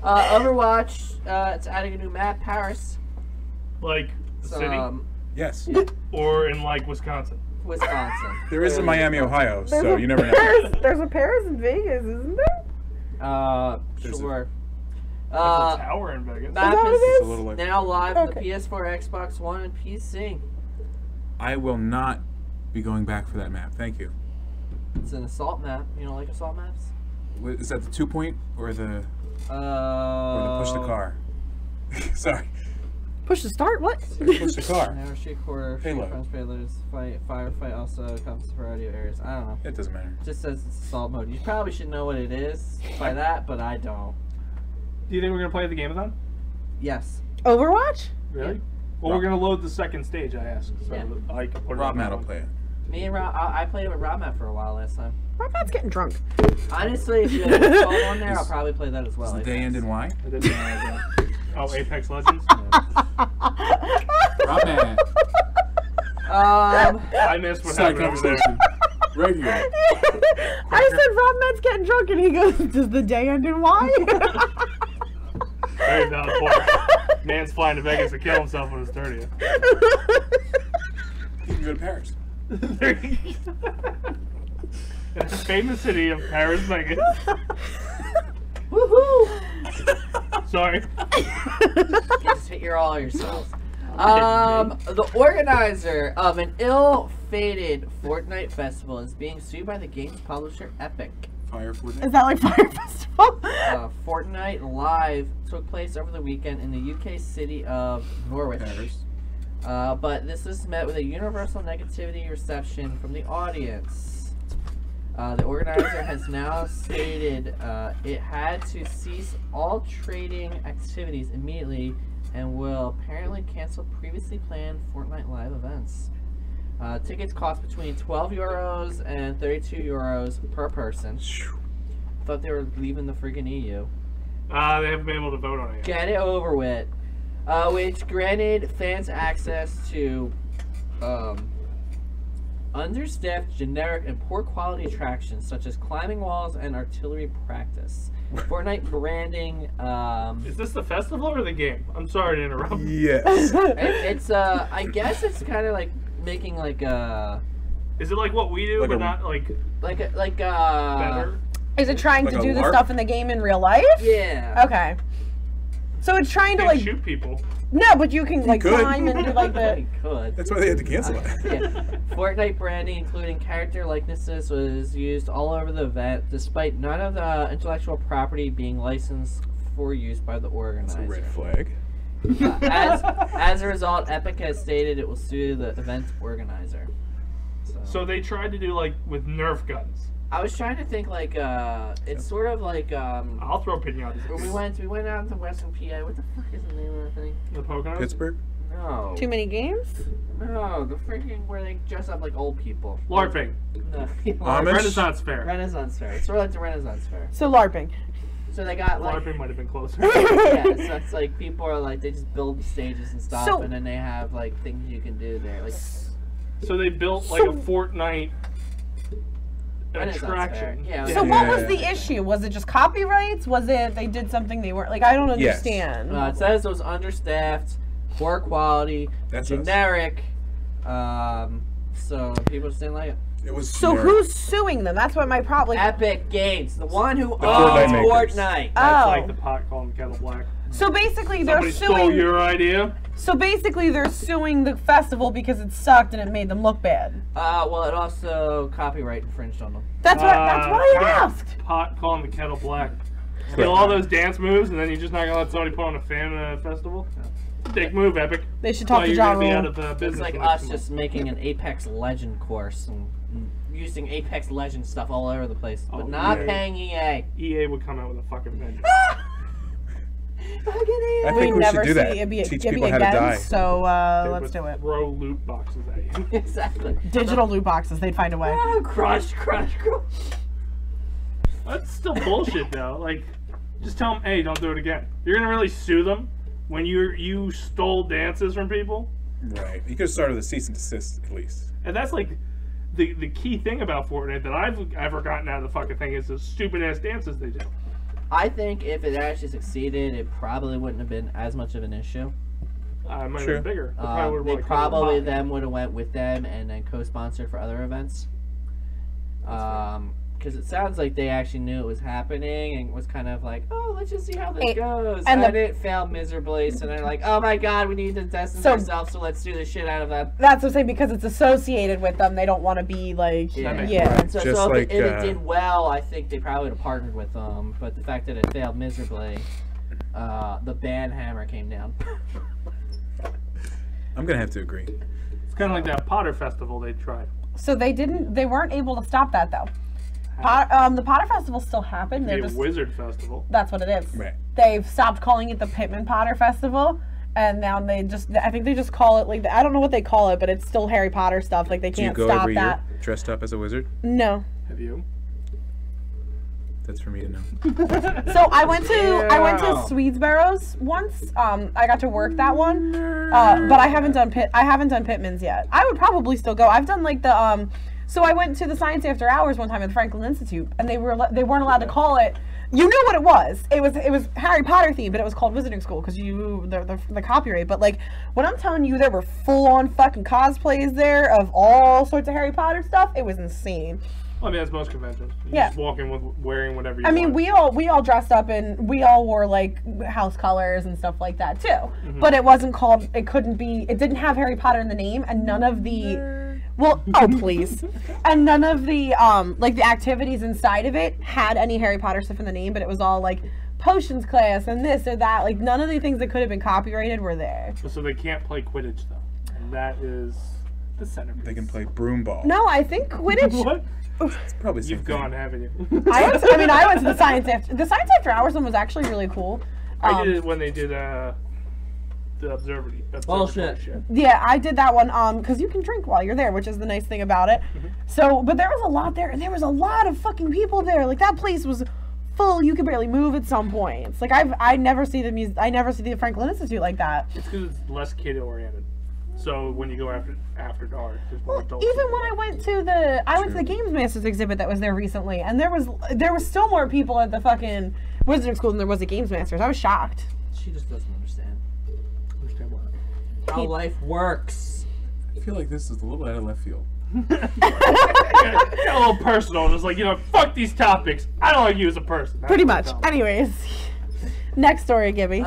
Overwatch, it's adding a new map, Paris. Like the city? Yes. Or in like Wisconsin? Wisconsin. There is in Miami, Ohio, so you never know. There's a Paris in Vegas, isn't there? Sure. There's a tower in Vegas. Map is is a little like now live on the PS4, Xbox One, and PC. I will not be going back for that map. Thank you. It's an assault map. You don't like assault maps? Is that the 2-point or the push the car? Sorry. Push the start? What? Push the car. Never shoot quarter, Payload. shoot payloads, firefight also comes for audio areas. I don't know. It doesn't matter. It just says it's assault mode. You probably should know what it is by that, but I don't. Do you think we're going to play the game-a-thon? Yes. Overwatch? Really? Yeah. Well, we're going to load the second stage, I asked. So Yeah. that I can put it Rob on Matt my will phone. play it. Me and Rob, I played it with Rob Matt for a while last time. Rob Matt's getting drunk. Honestly, if you had a phone on there, I'll probably play that as well. Does the day end in Y? I didn't know idea. Oh, Apex Legends? Rob Matt. I missed what Side happened over there. conversation. Right here. I said Rob Matt's getting drunk, and he goes, "Does the day end in Y?" Very valid point. Man's flying to Vegas to kill himself on his 30th. You can go to Paris. There you go. That's the famous city of Paris, Vegas. Woohoo! Sorry. You just hit your all yourselves. The organizer of an ill-fated Fortnite festival is being sued by the game's publisher Epic. Fire for Is that. that like Fire Festival? Fortnite Live took place over the weekend in the UK city of Norwich. Paris. But this is met with a universal negativity reception from the audience. The organizer has now stated it had to cease all trading activities immediately and will apparently cancel previously planned Fortnite Live events. Tickets cost between €12 and €32 per person. I thought they were leaving the freaking EU. They haven't been able to vote on it yet. Get it over with. Which granted fans access to understaffed, generic, and poor quality attractions such as climbing walls and artillery practice. Fortnite branding. Is this the festival or the game? I'm sorry to interrupt. Yes. It's I guess it's kind of like making like Is it like what we do, Like but a- not like better? Is it trying Like to a do the LARP? stuff in the game in real life? Yeah. Okay. So it's trying to Can't like shoot people. no, but you can like could. climb and do like the. You could. That's why they had to cancel it. Yeah. Fortnite branding, including character likenesses, was used all over the event, despite none of the intellectual property being licensed for use by the That's a organizer. red flag. As a result, Epic has stated it will sue the event organizer. So they tried to do like with Nerf guns. I was trying to think like it's sort of like I'll throw pinatas. when we went out to Western PA. What the fuck is the name of the thing? The Poconos? Pittsburgh. No. Too many games? No, the freaking where they dress up like old people. LARPing. No. Amish? Renaissance Fair. Renaissance Fair. It's sort of like the Renaissance Fair. So LARPing. So they got like LARPing might have been closer. yeah, so it's like people are like they just build stages and stuff, So- and then they have like things you can do there, like So they built like a Fortnite Renaissance attraction. Fair. Yeah. So what was Yeah. the issue? Was it just copyrights? Was it they did something they weren't like? I don't Yes. understand. It says it was understaffed, poor quality, That's us. generic. So people just didn't like it. It was So generic. who's suing them? That's what my problem. Epic Games, the one who owns Fortnite makers. Fortnite. That's Oh. like the pot calling the kettle black. So basically, Somebody they're stole suing. your idea. So basically, they're suing the festival because it sucked and it made them look bad. Well, it also copyright infringed on them. That's what I asked. Pot calling the kettle black. Steal all those dance moves, and then you're just not gonna let somebody put on a fan festival. Dick move, Epic. They should That's talk why to you're Ja gonna be out Rule. of It's business. like the next us month. just making an Apex Legend course and using Apex Legend stuff all over the place, but Oh, not yeah. paying EA. EA would come out with a fucking vengeance. I We think we never should do that. see Ibby Teach people how to again, die. so They let's would do it. Throw loot boxes at you. Exactly. Digital loot boxes, they'd find a way. Ah, crush. That's still bullshit, though. Like, just tell them, hey, don't do it again. You're gonna really sue them when you stole dances from people, Right. You could have started with a cease and desist at least. and that's like the key thing about Fortnite that I've ever gotten out of the fucking thing is the stupid ass dances they do. I think if it actually succeeded, it probably wouldn't have been as much of an issue. It might True. have been bigger. They probably then would have went with them and then co-sponsored for other events. Because it sounds like they actually knew it was happening and was kind of like, oh, let's just see how this goes. and And it failed miserably, so they're like, oh my god, we need to distance ourselves, so let's do the shit out of that. That's what I'm saying, because it's associated with them. They don't want to be like, That makes yeah. sense. So, Just so like, if it did well, I think they probably would have partnered with them. But the fact that it failed miserably, the ban hammer came down. I'm gonna have to agree. It's kind of like that Potter Festival they tried. So they weren't able to stop that though. The Potter Festival still happened. They're Be a just Wizard Festival. that's what it is. Right. They've stopped calling it the Pittman Potter Festival, and now I think they just call it like I don't know what they call it, but it's still Harry Potter stuff. Like they Do you can't go stop every that. year dressed up as a wizard? No. Have you? That's for me to know. So I went to Yeah. Swedesboro's once. I got to work that one, but I haven't done Pittman's yet. I would probably still go. I've done like the So I went to the Science After Hours one time at the Franklin Institute, and they weren't allowed to call it. You knew what it was. It was Harry Potter themed, but it was called Wizarding School because the copyright. But like when I'm telling you, there were full on fucking cosplays there of all sorts of Harry Potter stuff. It was insane. Well, I mean, that's most conventions. You Yeah. just walk in with wearing whatever you I mean, want. we all dressed up and we all wore like house colors and stuff like that too. But it wasn't called. It didn't have Harry Potter in the name, and none of the. Well, oh please, and none of the like the activities inside of it had any Harry Potter stuff in the name, but it was all like potions class and this or that. Like none of the things that could have been copyrighted were there. So they can't play Quidditch though, and that is the centerpiece. They can play broom ball. No, I think Quidditch. What? It's probably the same You've thing. gone, haven't you? I went to the Science After Hours one was actually really cool. I did it when they did the observatory Bullshit. shit. Yeah, I did that one because you can drink while you're there, which is the nice thing about it. So, but there was a lot there, and there was a lot of fucking people there. Like that place was full. You could barely move at some points. Like I never see the Franklin Institute like that. It's because it's less kid oriented. So when you go after dark, there's more adults. Even when I went to the Games Masters exhibit that was there recently, and there was still more people at the fucking Wizarding School than there was at Games Masters. I was shocked. She just doesn't understand Understand what? how life works. I feel like this is a little out of left field. Got a little personal. Just like, fuck these topics. I don't like you as a person. That's Pretty what I'm much. telling you. Anyways, next story, Gibby.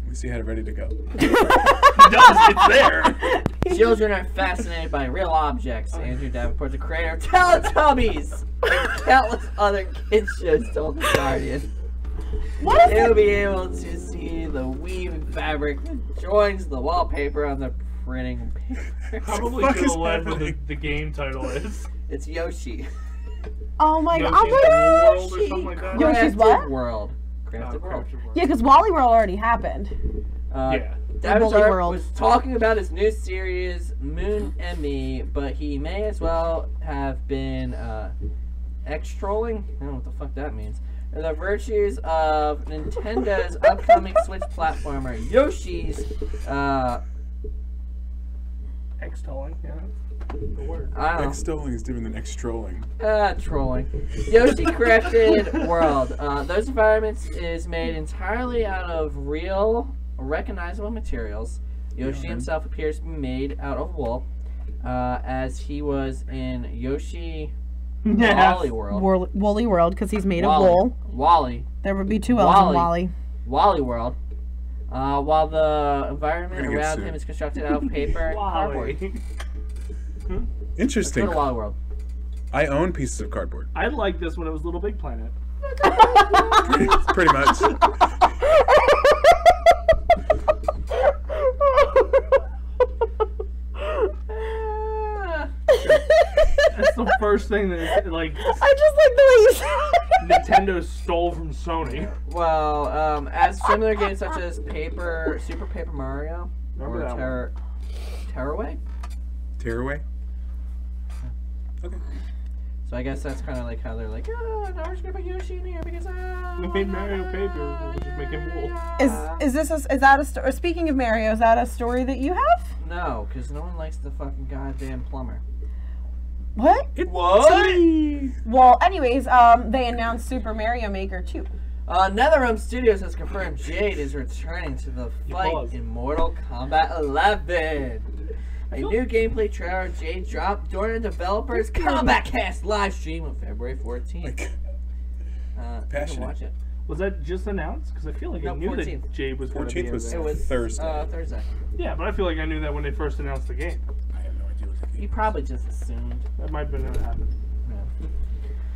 At least you had it ready to go. It does. It's there. Children are fascinated by real objects. Andrew Davenport, the creator of Teletubbies, and countless other kids shows, told The Guardian. What is They'll it? be able to see the weaving fabric that joins the wallpaper on the printing paper. Probably fuck should is have led with happening? the game title is. It's Yoshi. Oh my god! Yoshi's Oh World or something like that? Yoshi's Crafted what? World. Oh, Crafted World. Crafted World. Yeah, because Wally World already happened. Yeah. Davenport World. was talking about his new series, Moon and Me, but he may as well have been X-trolling? I don't know what the fuck that means. The virtues of Nintendo's upcoming Switch platformer, Yoshi's, X-tolling, yeah. The word. I don't know. Extolling is different than extrolling. Trolling. Yoshi Crafted World. Those environments is made entirely out of real, recognizable materials. Yoshi himself appears to be made out of wool. as he was in Yoshi Yes. Wally World. Woolly World, because he's made of wool. Wally. There would be two L's in Wally. Wally World. While the environment We're gonna get around sued. him is constructed out of paper and cardboard. Wally. Interesting. Go to Wally World. I own pieces of cardboard. I liked this when it was Little Big Planet. Pretty much. That's the first thing that, like, I just like the way you said it. Nintendo stole from Sony. Well, as similar games such as Super Paper Mario Remember that or Tearaway. Tearaway? Okay. So I guess that's kind of like how they're like, now we're just gonna put Yoshi in here because We made Mario paper. We'll just make him wool. Is that a story? Speaking of Mario, is that a story that you have? No, because no one likes the fucking goddamn plumber. What? What? Well, anyways, they announced Super Mario Maker 2. NetherRealm Studios has confirmed Jade is returning to the fight in Mortal Kombat 11. A new gameplay trailer of Jade dropped during the developers' Combat Cast live stream on February 14th. You can Passionate. watch it. Was that just announced? Because I feel like I No, knew 14th. that Jade was going to be 14th was It was Thursday. Thursday. Yeah, but I feel like I knew that when they first announced the game. I have no idea what the game You probably just assumed. That might have been what happened. Yeah.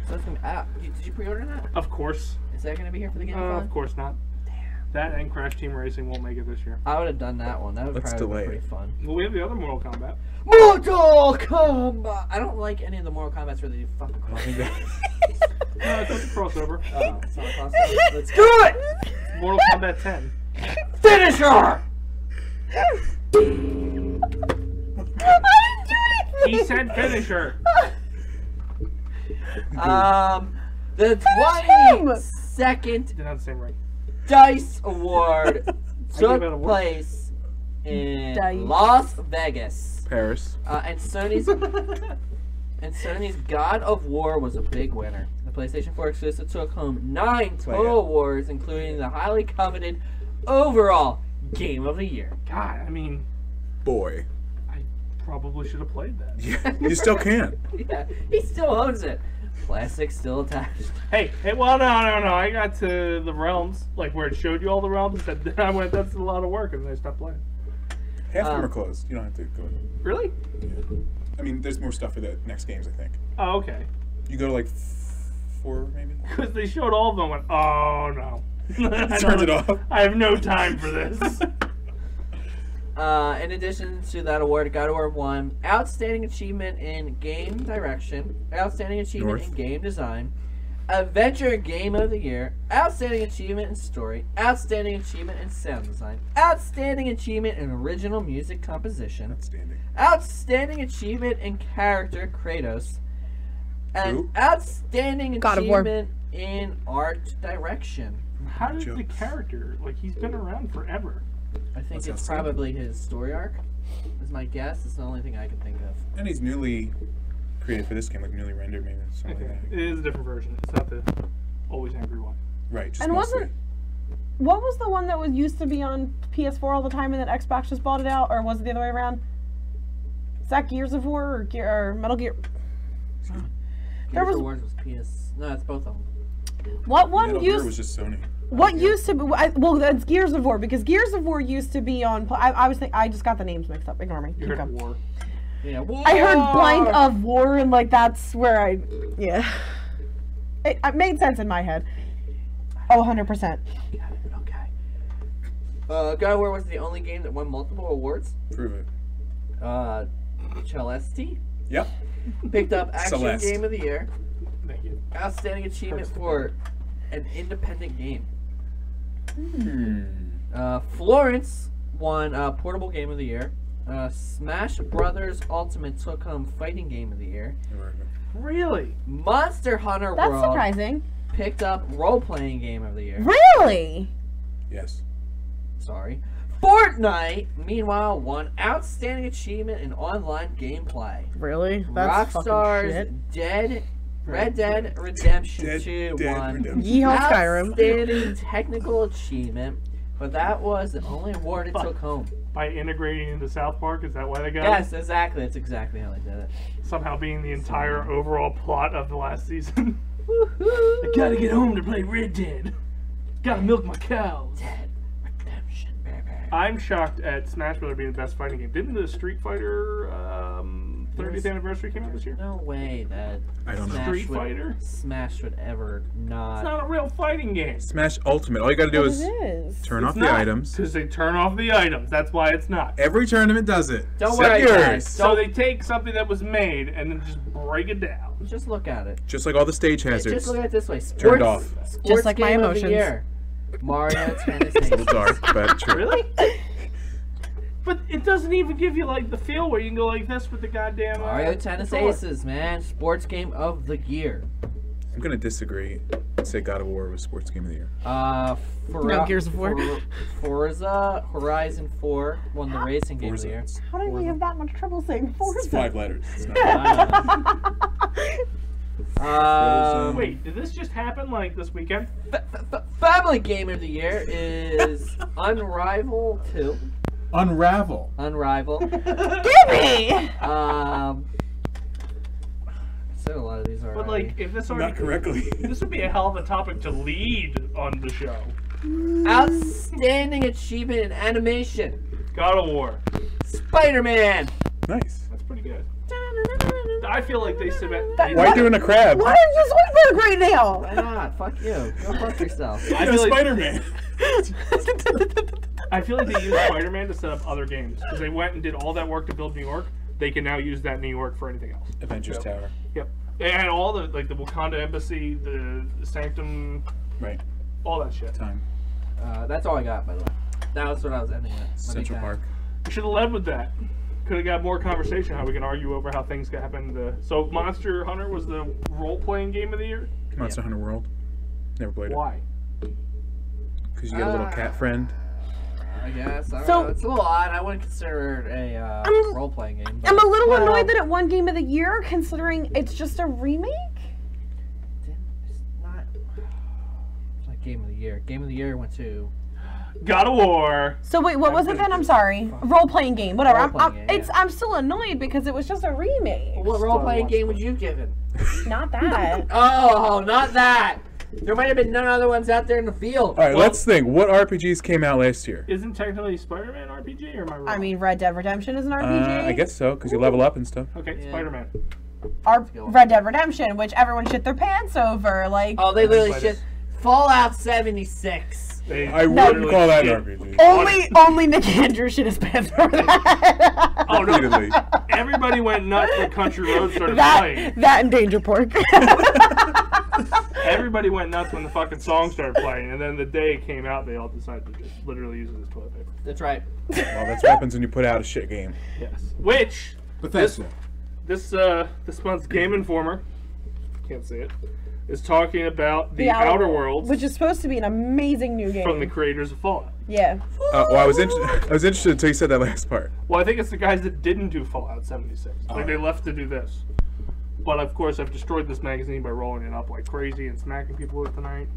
So it's gonna be out. Did you pre-order that? Of course. Is that gonna be here for the game? Of course not. That and Crash Team Racing won't make it this year. I would have done that one. That would Let's probably delay be pretty it. fun. Well, we have the other Mortal Kombat. Mortal Kombat. I don't like any of the Mortal Kombats where they do fucking crossover. No, it's not a crossover. Oh, it's not a crossover. Let's do it. Mortal Kombat 10. Finish her. He said finish her. The 22nd Didn't have the same right. Dice Award give it a took word. place in Dice. Las Vegas. Paris. And Sony's God of War was a big winner. The PlayStation 4 exclusive took home 9 total awards, including the highly coveted overall Game of the Year. God, I mean, Boy. I probably should have played that. Yeah, you still can. Yeah, he still owns it. Plastic still attached. Hey, well, no. I got to the realms, like where it showed you all the realms, and I went, that's a lot of work, and then I stopped playing. Half of them are closed. You don't have to go. Really? I mean, there's more stuff for the next games, I think. Oh, okay. You go to like 4, maybe? Because they showed all of them, I went, oh no. Turned it off. I have no time for this. In addition to that award, God of War won Outstanding Achievement in Game Direction, Outstanding Achievement in Game Design, Adventure Game of the Year, Outstanding Achievement in Story, Outstanding Achievement in Sound Design, Outstanding Achievement in Original Music Composition, Outstanding. Outstanding Achievement in Character Kratos, and Who? Outstanding God of War. Achievement in Art Direction. How did the Jokes. character, like, he's been around forever. I think That's it's outstanding. probably his story arc, is my guess. It's the only thing I can think of. And he's newly created for this game, like newly rendered, maybe. Something like It that. is a different version. It's not the always angry one. Right, just And mostly. What was the one that was used to be on PS4 all the time and then Xbox just bought it out, or was it the other way around? Is that Gears of War or Metal Gear? There Gears was- of War was PS. No, it's both of them. What one Metal Gear used? was just Sony. What used to be? Well, that's Gears of War because Gears of War used to be on. I just got the names mixed up. Ignore me. You Keep heard going. war. Yeah. I heard blank of war and like that's where yeah. It made sense in my head. Oh, 100%. Okay. God of War was the only game that won multiple awards. Prove it. Celeste Yep. picked up Action Celeste. Game of the Year. Thank you. Outstanding achievement for an independent game. Florence won Portable Game of the Year. Smash Brothers Ultimate took home Fighting Game of the Year. Really? Monster Hunter That's World surprising. picked up Role Playing Game of the Year. Really? Yes. Sorry. Fortnite, meanwhile, won Outstanding Achievement in Online Gameplay. Really? That's fucking Rockstar's shit. Red Dead Redemption Dead 2 Redemption. won Yeehaw Skyrim. Outstanding Technical Achievement. But that was the only award it took home. By integrating into South Park, is that why they got it? Yes, exactly. That's exactly how they did it. Somehow being the entire overall plot of the last season. I gotta get home to play Red Dead. Gotta milk my cows. Dead Redemption, baby. I'm shocked at Smash Bros. Being the best fighting game. Didn't the Street Fighter 30th anniversary came out this year? No way that I don't know. Street Fighter? Smash would ever not. It's not a real fighting game. Smash Ultimate. All you gotta do is turn off the items. Because they turn off the items. That's why it's not. Every tournament does it. Don't Except worry, yours. guys. So they take something that was made and then just break it down. Just look at it. Just like all the stage hazards. Just look at it this way. Sports, Turned off. Sports Just like my game of the emotions. year. Mario Tennis It's a little Aces. dark, but true. Really? But it doesn't even give you like the feel where you can go like this with the goddamn Mario Tennis controller. Aces, man. Sports game of the year. I'm gonna disagree and say God of War was sports game of the year. No, Gears of War. Forza Horizon 4 won the racing game of the year. How did we have that much trouble saying Forza? It's 5 letters. It's not Wait, did this just happen like this weekend? Family game of the year is Unrival 2. Unravel. Unrival. Gimme! I said a lot of these are. But like, if this Not already correctly. this would be a hell of a topic to lead on the show. Outstanding achievement in animation. God of War. Spider-Man. Nice. That's pretty good. I feel like they submit. Why are you doing a crab? Why are you so big right now? Why not? Fuck you. Go fuck yourself. I feel like Spider-Man. I feel like they used Spider-Man to set up other games because they went and did all that work to build New York. They can now use that New York for anything else. Avengers Tower. Yep. And all the like the Wakanda Embassy, the Sanctum, Right. all that shit. Time. That's all I got, by the way. That was what I was ending with. Central Park. We should have led with that. Could have got more conversation. How we can argue over how things happen. So Monster Hunter was the role-playing game of the year. Monster Hunter World. Never played Why? it. Because you get a little cat friend. I guess. I don't So- know. It's a little odd. I wouldn't consider it a role-playing game. But I'm a little well, annoyed that it won Game of the Year, considering it's just a remake. It's not Game of the Year. Game of the Year went to. God of War. So wait, what was it then? I'm sorry. Role-playing game, whatever. Role-playing game, yeah. I'm still annoyed because it was just a remake. What role-playing game would you give it? Not that. Oh, not that. There might have been none other ones out there in the field. Alright, let's think. What RPGs came out last year? Isn't technically Spider-Man RPG or am I wrong? I mean, Red Dead Redemption is an RPG. I guess so, because you level up and stuff. Okay, Yeah. Spider-Man. Red Dead Redemption, which everyone shit their pants over. Like, Oh, they literally Played shit. it. Fallout 76. They I No. wouldn't call that an shit. RPG. only Nick Andrews shit his pants over that. Oh no! Repeatedly. Everybody went nuts when Country Road started playing. that and Danger Pork. Everybody went nuts when the fucking song started playing, and then the day it came out, they all decided to just literally use it as toilet paper. That's right. Well, that's what happens when you put out a shit game. Yes. Which Bethesda. this month's Game Informer, can't see it, is talking about the Outer Worlds which is supposed to be an amazing new game. from the creators of Fallout. Yeah. Well, I was interested until you said that last part. Well, I think it's the guys that didn't do Fallout 76. Like Alright. they left to do this. But of course, I've destroyed this magazine by rolling it up like crazy and smacking people with it tonight.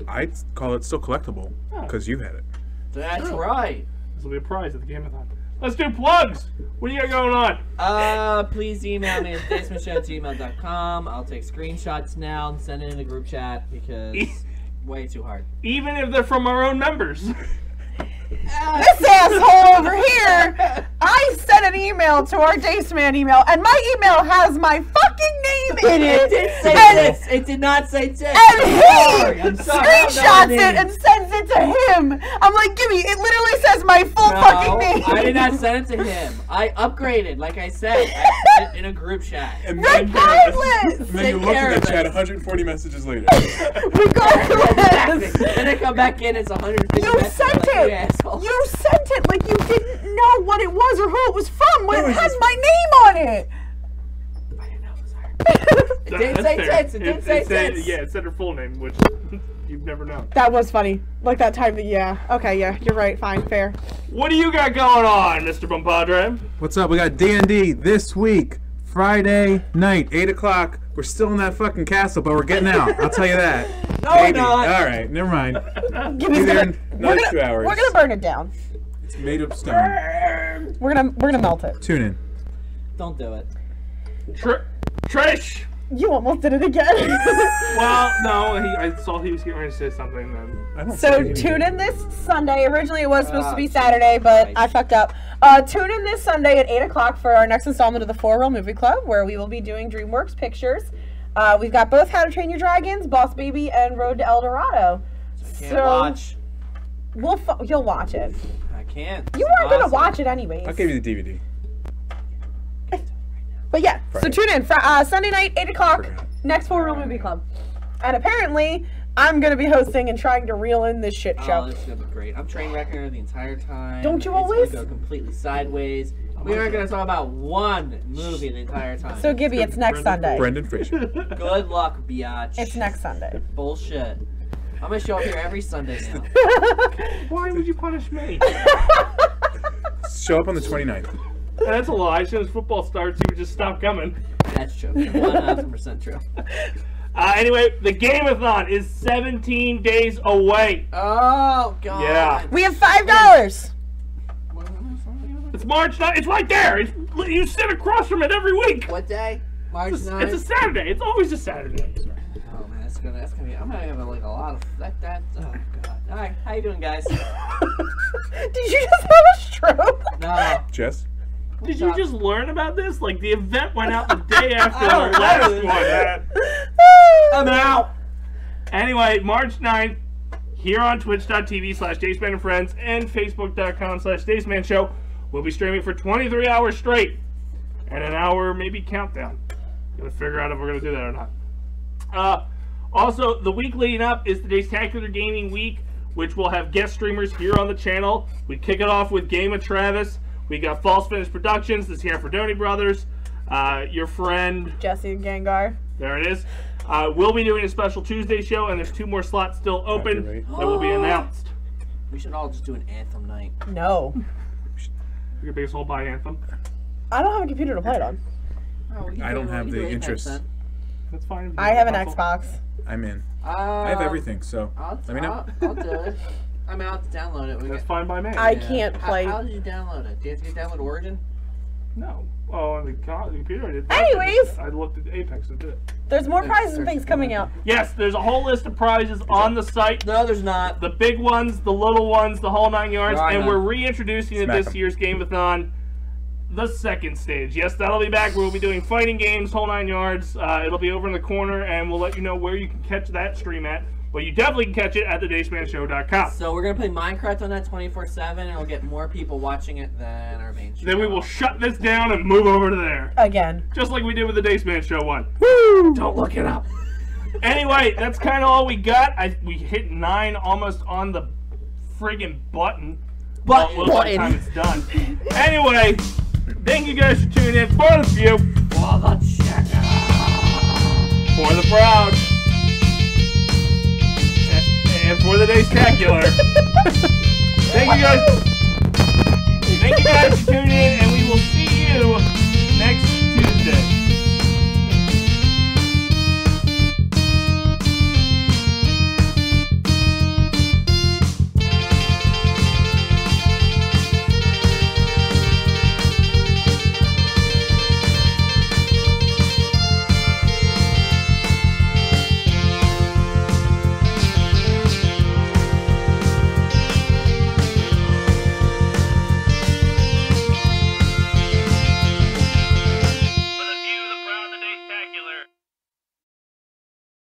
I'd call it still collectible, because you had it. That's right. This will be a prize at the Game-a-thon. Let's do plugs! What do you got going on? Please email me at basementshow@gmail.com. I'll take screenshots now and send it in a group chat because way too hard. Even if they're from our own members. This asshole over here, I sent an email to our Daceman email, and my email has my fucking name in it. It did say and, this. It did not say this. and he I'm sorry, I don't know screenshots the it name. and sends it to him. I'm like, gimme, it literally says my full fucking name. I did not send it to him. I upgraded, like I said. I sent it in a group chat. And Regardless! and then you Take look care at of that chat it. 140 messages later. Regardless! Then I come back in, it's 150 You messages, sent like, you it! asshole. You sent it like you didn't know what it was or who it was from when It it was has just- my name on it! I didn't know it was her. It didn't That's say fair. tits. It didn't say said, tits. yeah, it said her full name, which you've never known. That was funny. Like that time that, yeah. Okay, yeah, you're right. Fine, fair. What do you got going on, Mr. Bompadre? What's up? We got D&D this week, Friday night, 8 o'clock. We're still in that fucking castle, but we're getting out. I'll tell you that. No, we're Maybe. not. All right, never mind. Give me Be there some. in Another 2 hours. We're gonna burn it down. It's made of stone. We're gonna melt it. Tune in. Don't do it. Trish. You almost did it again. Well, no, I saw he was getting ready to say something then. So tune in this Sunday. Originally it was supposed to be Saturday, but I fucked up. Tune in this Sunday at 8 o'clock for our next installment of the 4 Real Movie Club, where we will be doing DreamWorks pictures. We've got both How to Train Your Dragons, Boss Baby, and Road to El Dorado. Can't watch. You'll watch it. I can't. You weren't gonna watch it anyways. I'll give you the DVD. But yeah, Friday. so tune in for Sunday night, 8 o'clock, next 4 Real Movie Club. And apparently, I'm going to be hosting and trying to reel in this shit show. Oh, this is going to be great. I'm train wrecking her the entire time. Don't you it's always? It's going to go completely sideways. We aren't going to talk about one movie the entire time. So, Gibby, it's next Sunday. Brendan Fraser. Good luck, biatch. It's next Sunday. Bullshit. I'm going to show up here every Sunday now. Why would you punish me? Show up on the 29th. That's a lie. As soon as football starts, you would just stop coming. That's true. 1,000% true. Anyway, the Game-a-thon is 17 days away. Oh, God. Yeah. We have $5. It's March 9th. It's right there. You sit across from it every week. What day? March 9th? It's a Saturday. It's always a Saturday. Oh, man, that's gonna be, I'm gonna have like a lot of, oh, God. Alright, how you doing, guys? Did you just have a stroke? No. Jess? Did you just learn about this? Like, the event went out the day after the last one. I'm out. Anyway, March 9th, here on twitch.tv/Daceman and Friends and facebook.com/Daceman Show, we'll be streaming for 23 hours straight. And an hour, maybe countdown. Gonna figure out if we're gonna do that or not. Also, the week leading up is the Daystacular Gaming Week, which will have guest streamers here on the channel. We kick it off with Game of Travis. We got False Finish Productions, the Sierra Brothers, your friend Jesse and Gengar. There it is. We'll be doing a special Tuesday show, and there's 2 more slots still open that will be announced. We should all just do an Anthem night. No. Your biggest whole buy Anthem. I don't have a computer to play it on. Oh, I don't have the interest. That's fine. I have an Xbox. I'm in. I have everything, so let me know. I'll do it. I mean, I'll have to download it. That's fine by me. I can't play. How did you download it? Do you have to download Origin? No. Oh, on the computer I did. Anyways. I looked at Apex and did it. There's more prizes and things coming out. Yes, there's a whole list of prizes on the site. No, there's not. The big ones, the little ones, the whole 9 yards. No, and we're reintroducing at this year's Game-a-thon the second stage. Yes, that'll be back. We'll be doing fighting games, whole 9 yards. It'll be over in the corner, and we'll let you know where you can catch that stream at. But you definitely can catch it at thedacemanshow.com. So we're going to play Minecraft on that 24/7, and it'll get more people watching it than our main show. Then we will shut this down and move over to there. Again. Just like we did with the Daceman Show one. Woo! Don't look it up. Anyway, that's kind of all we got. We hit 9 almost on the friggin' button. By the time it's done. Anyway, thank you guys for tuning in. For the few. For the checker. For the proud. And for the Daystacular. Thank you guys.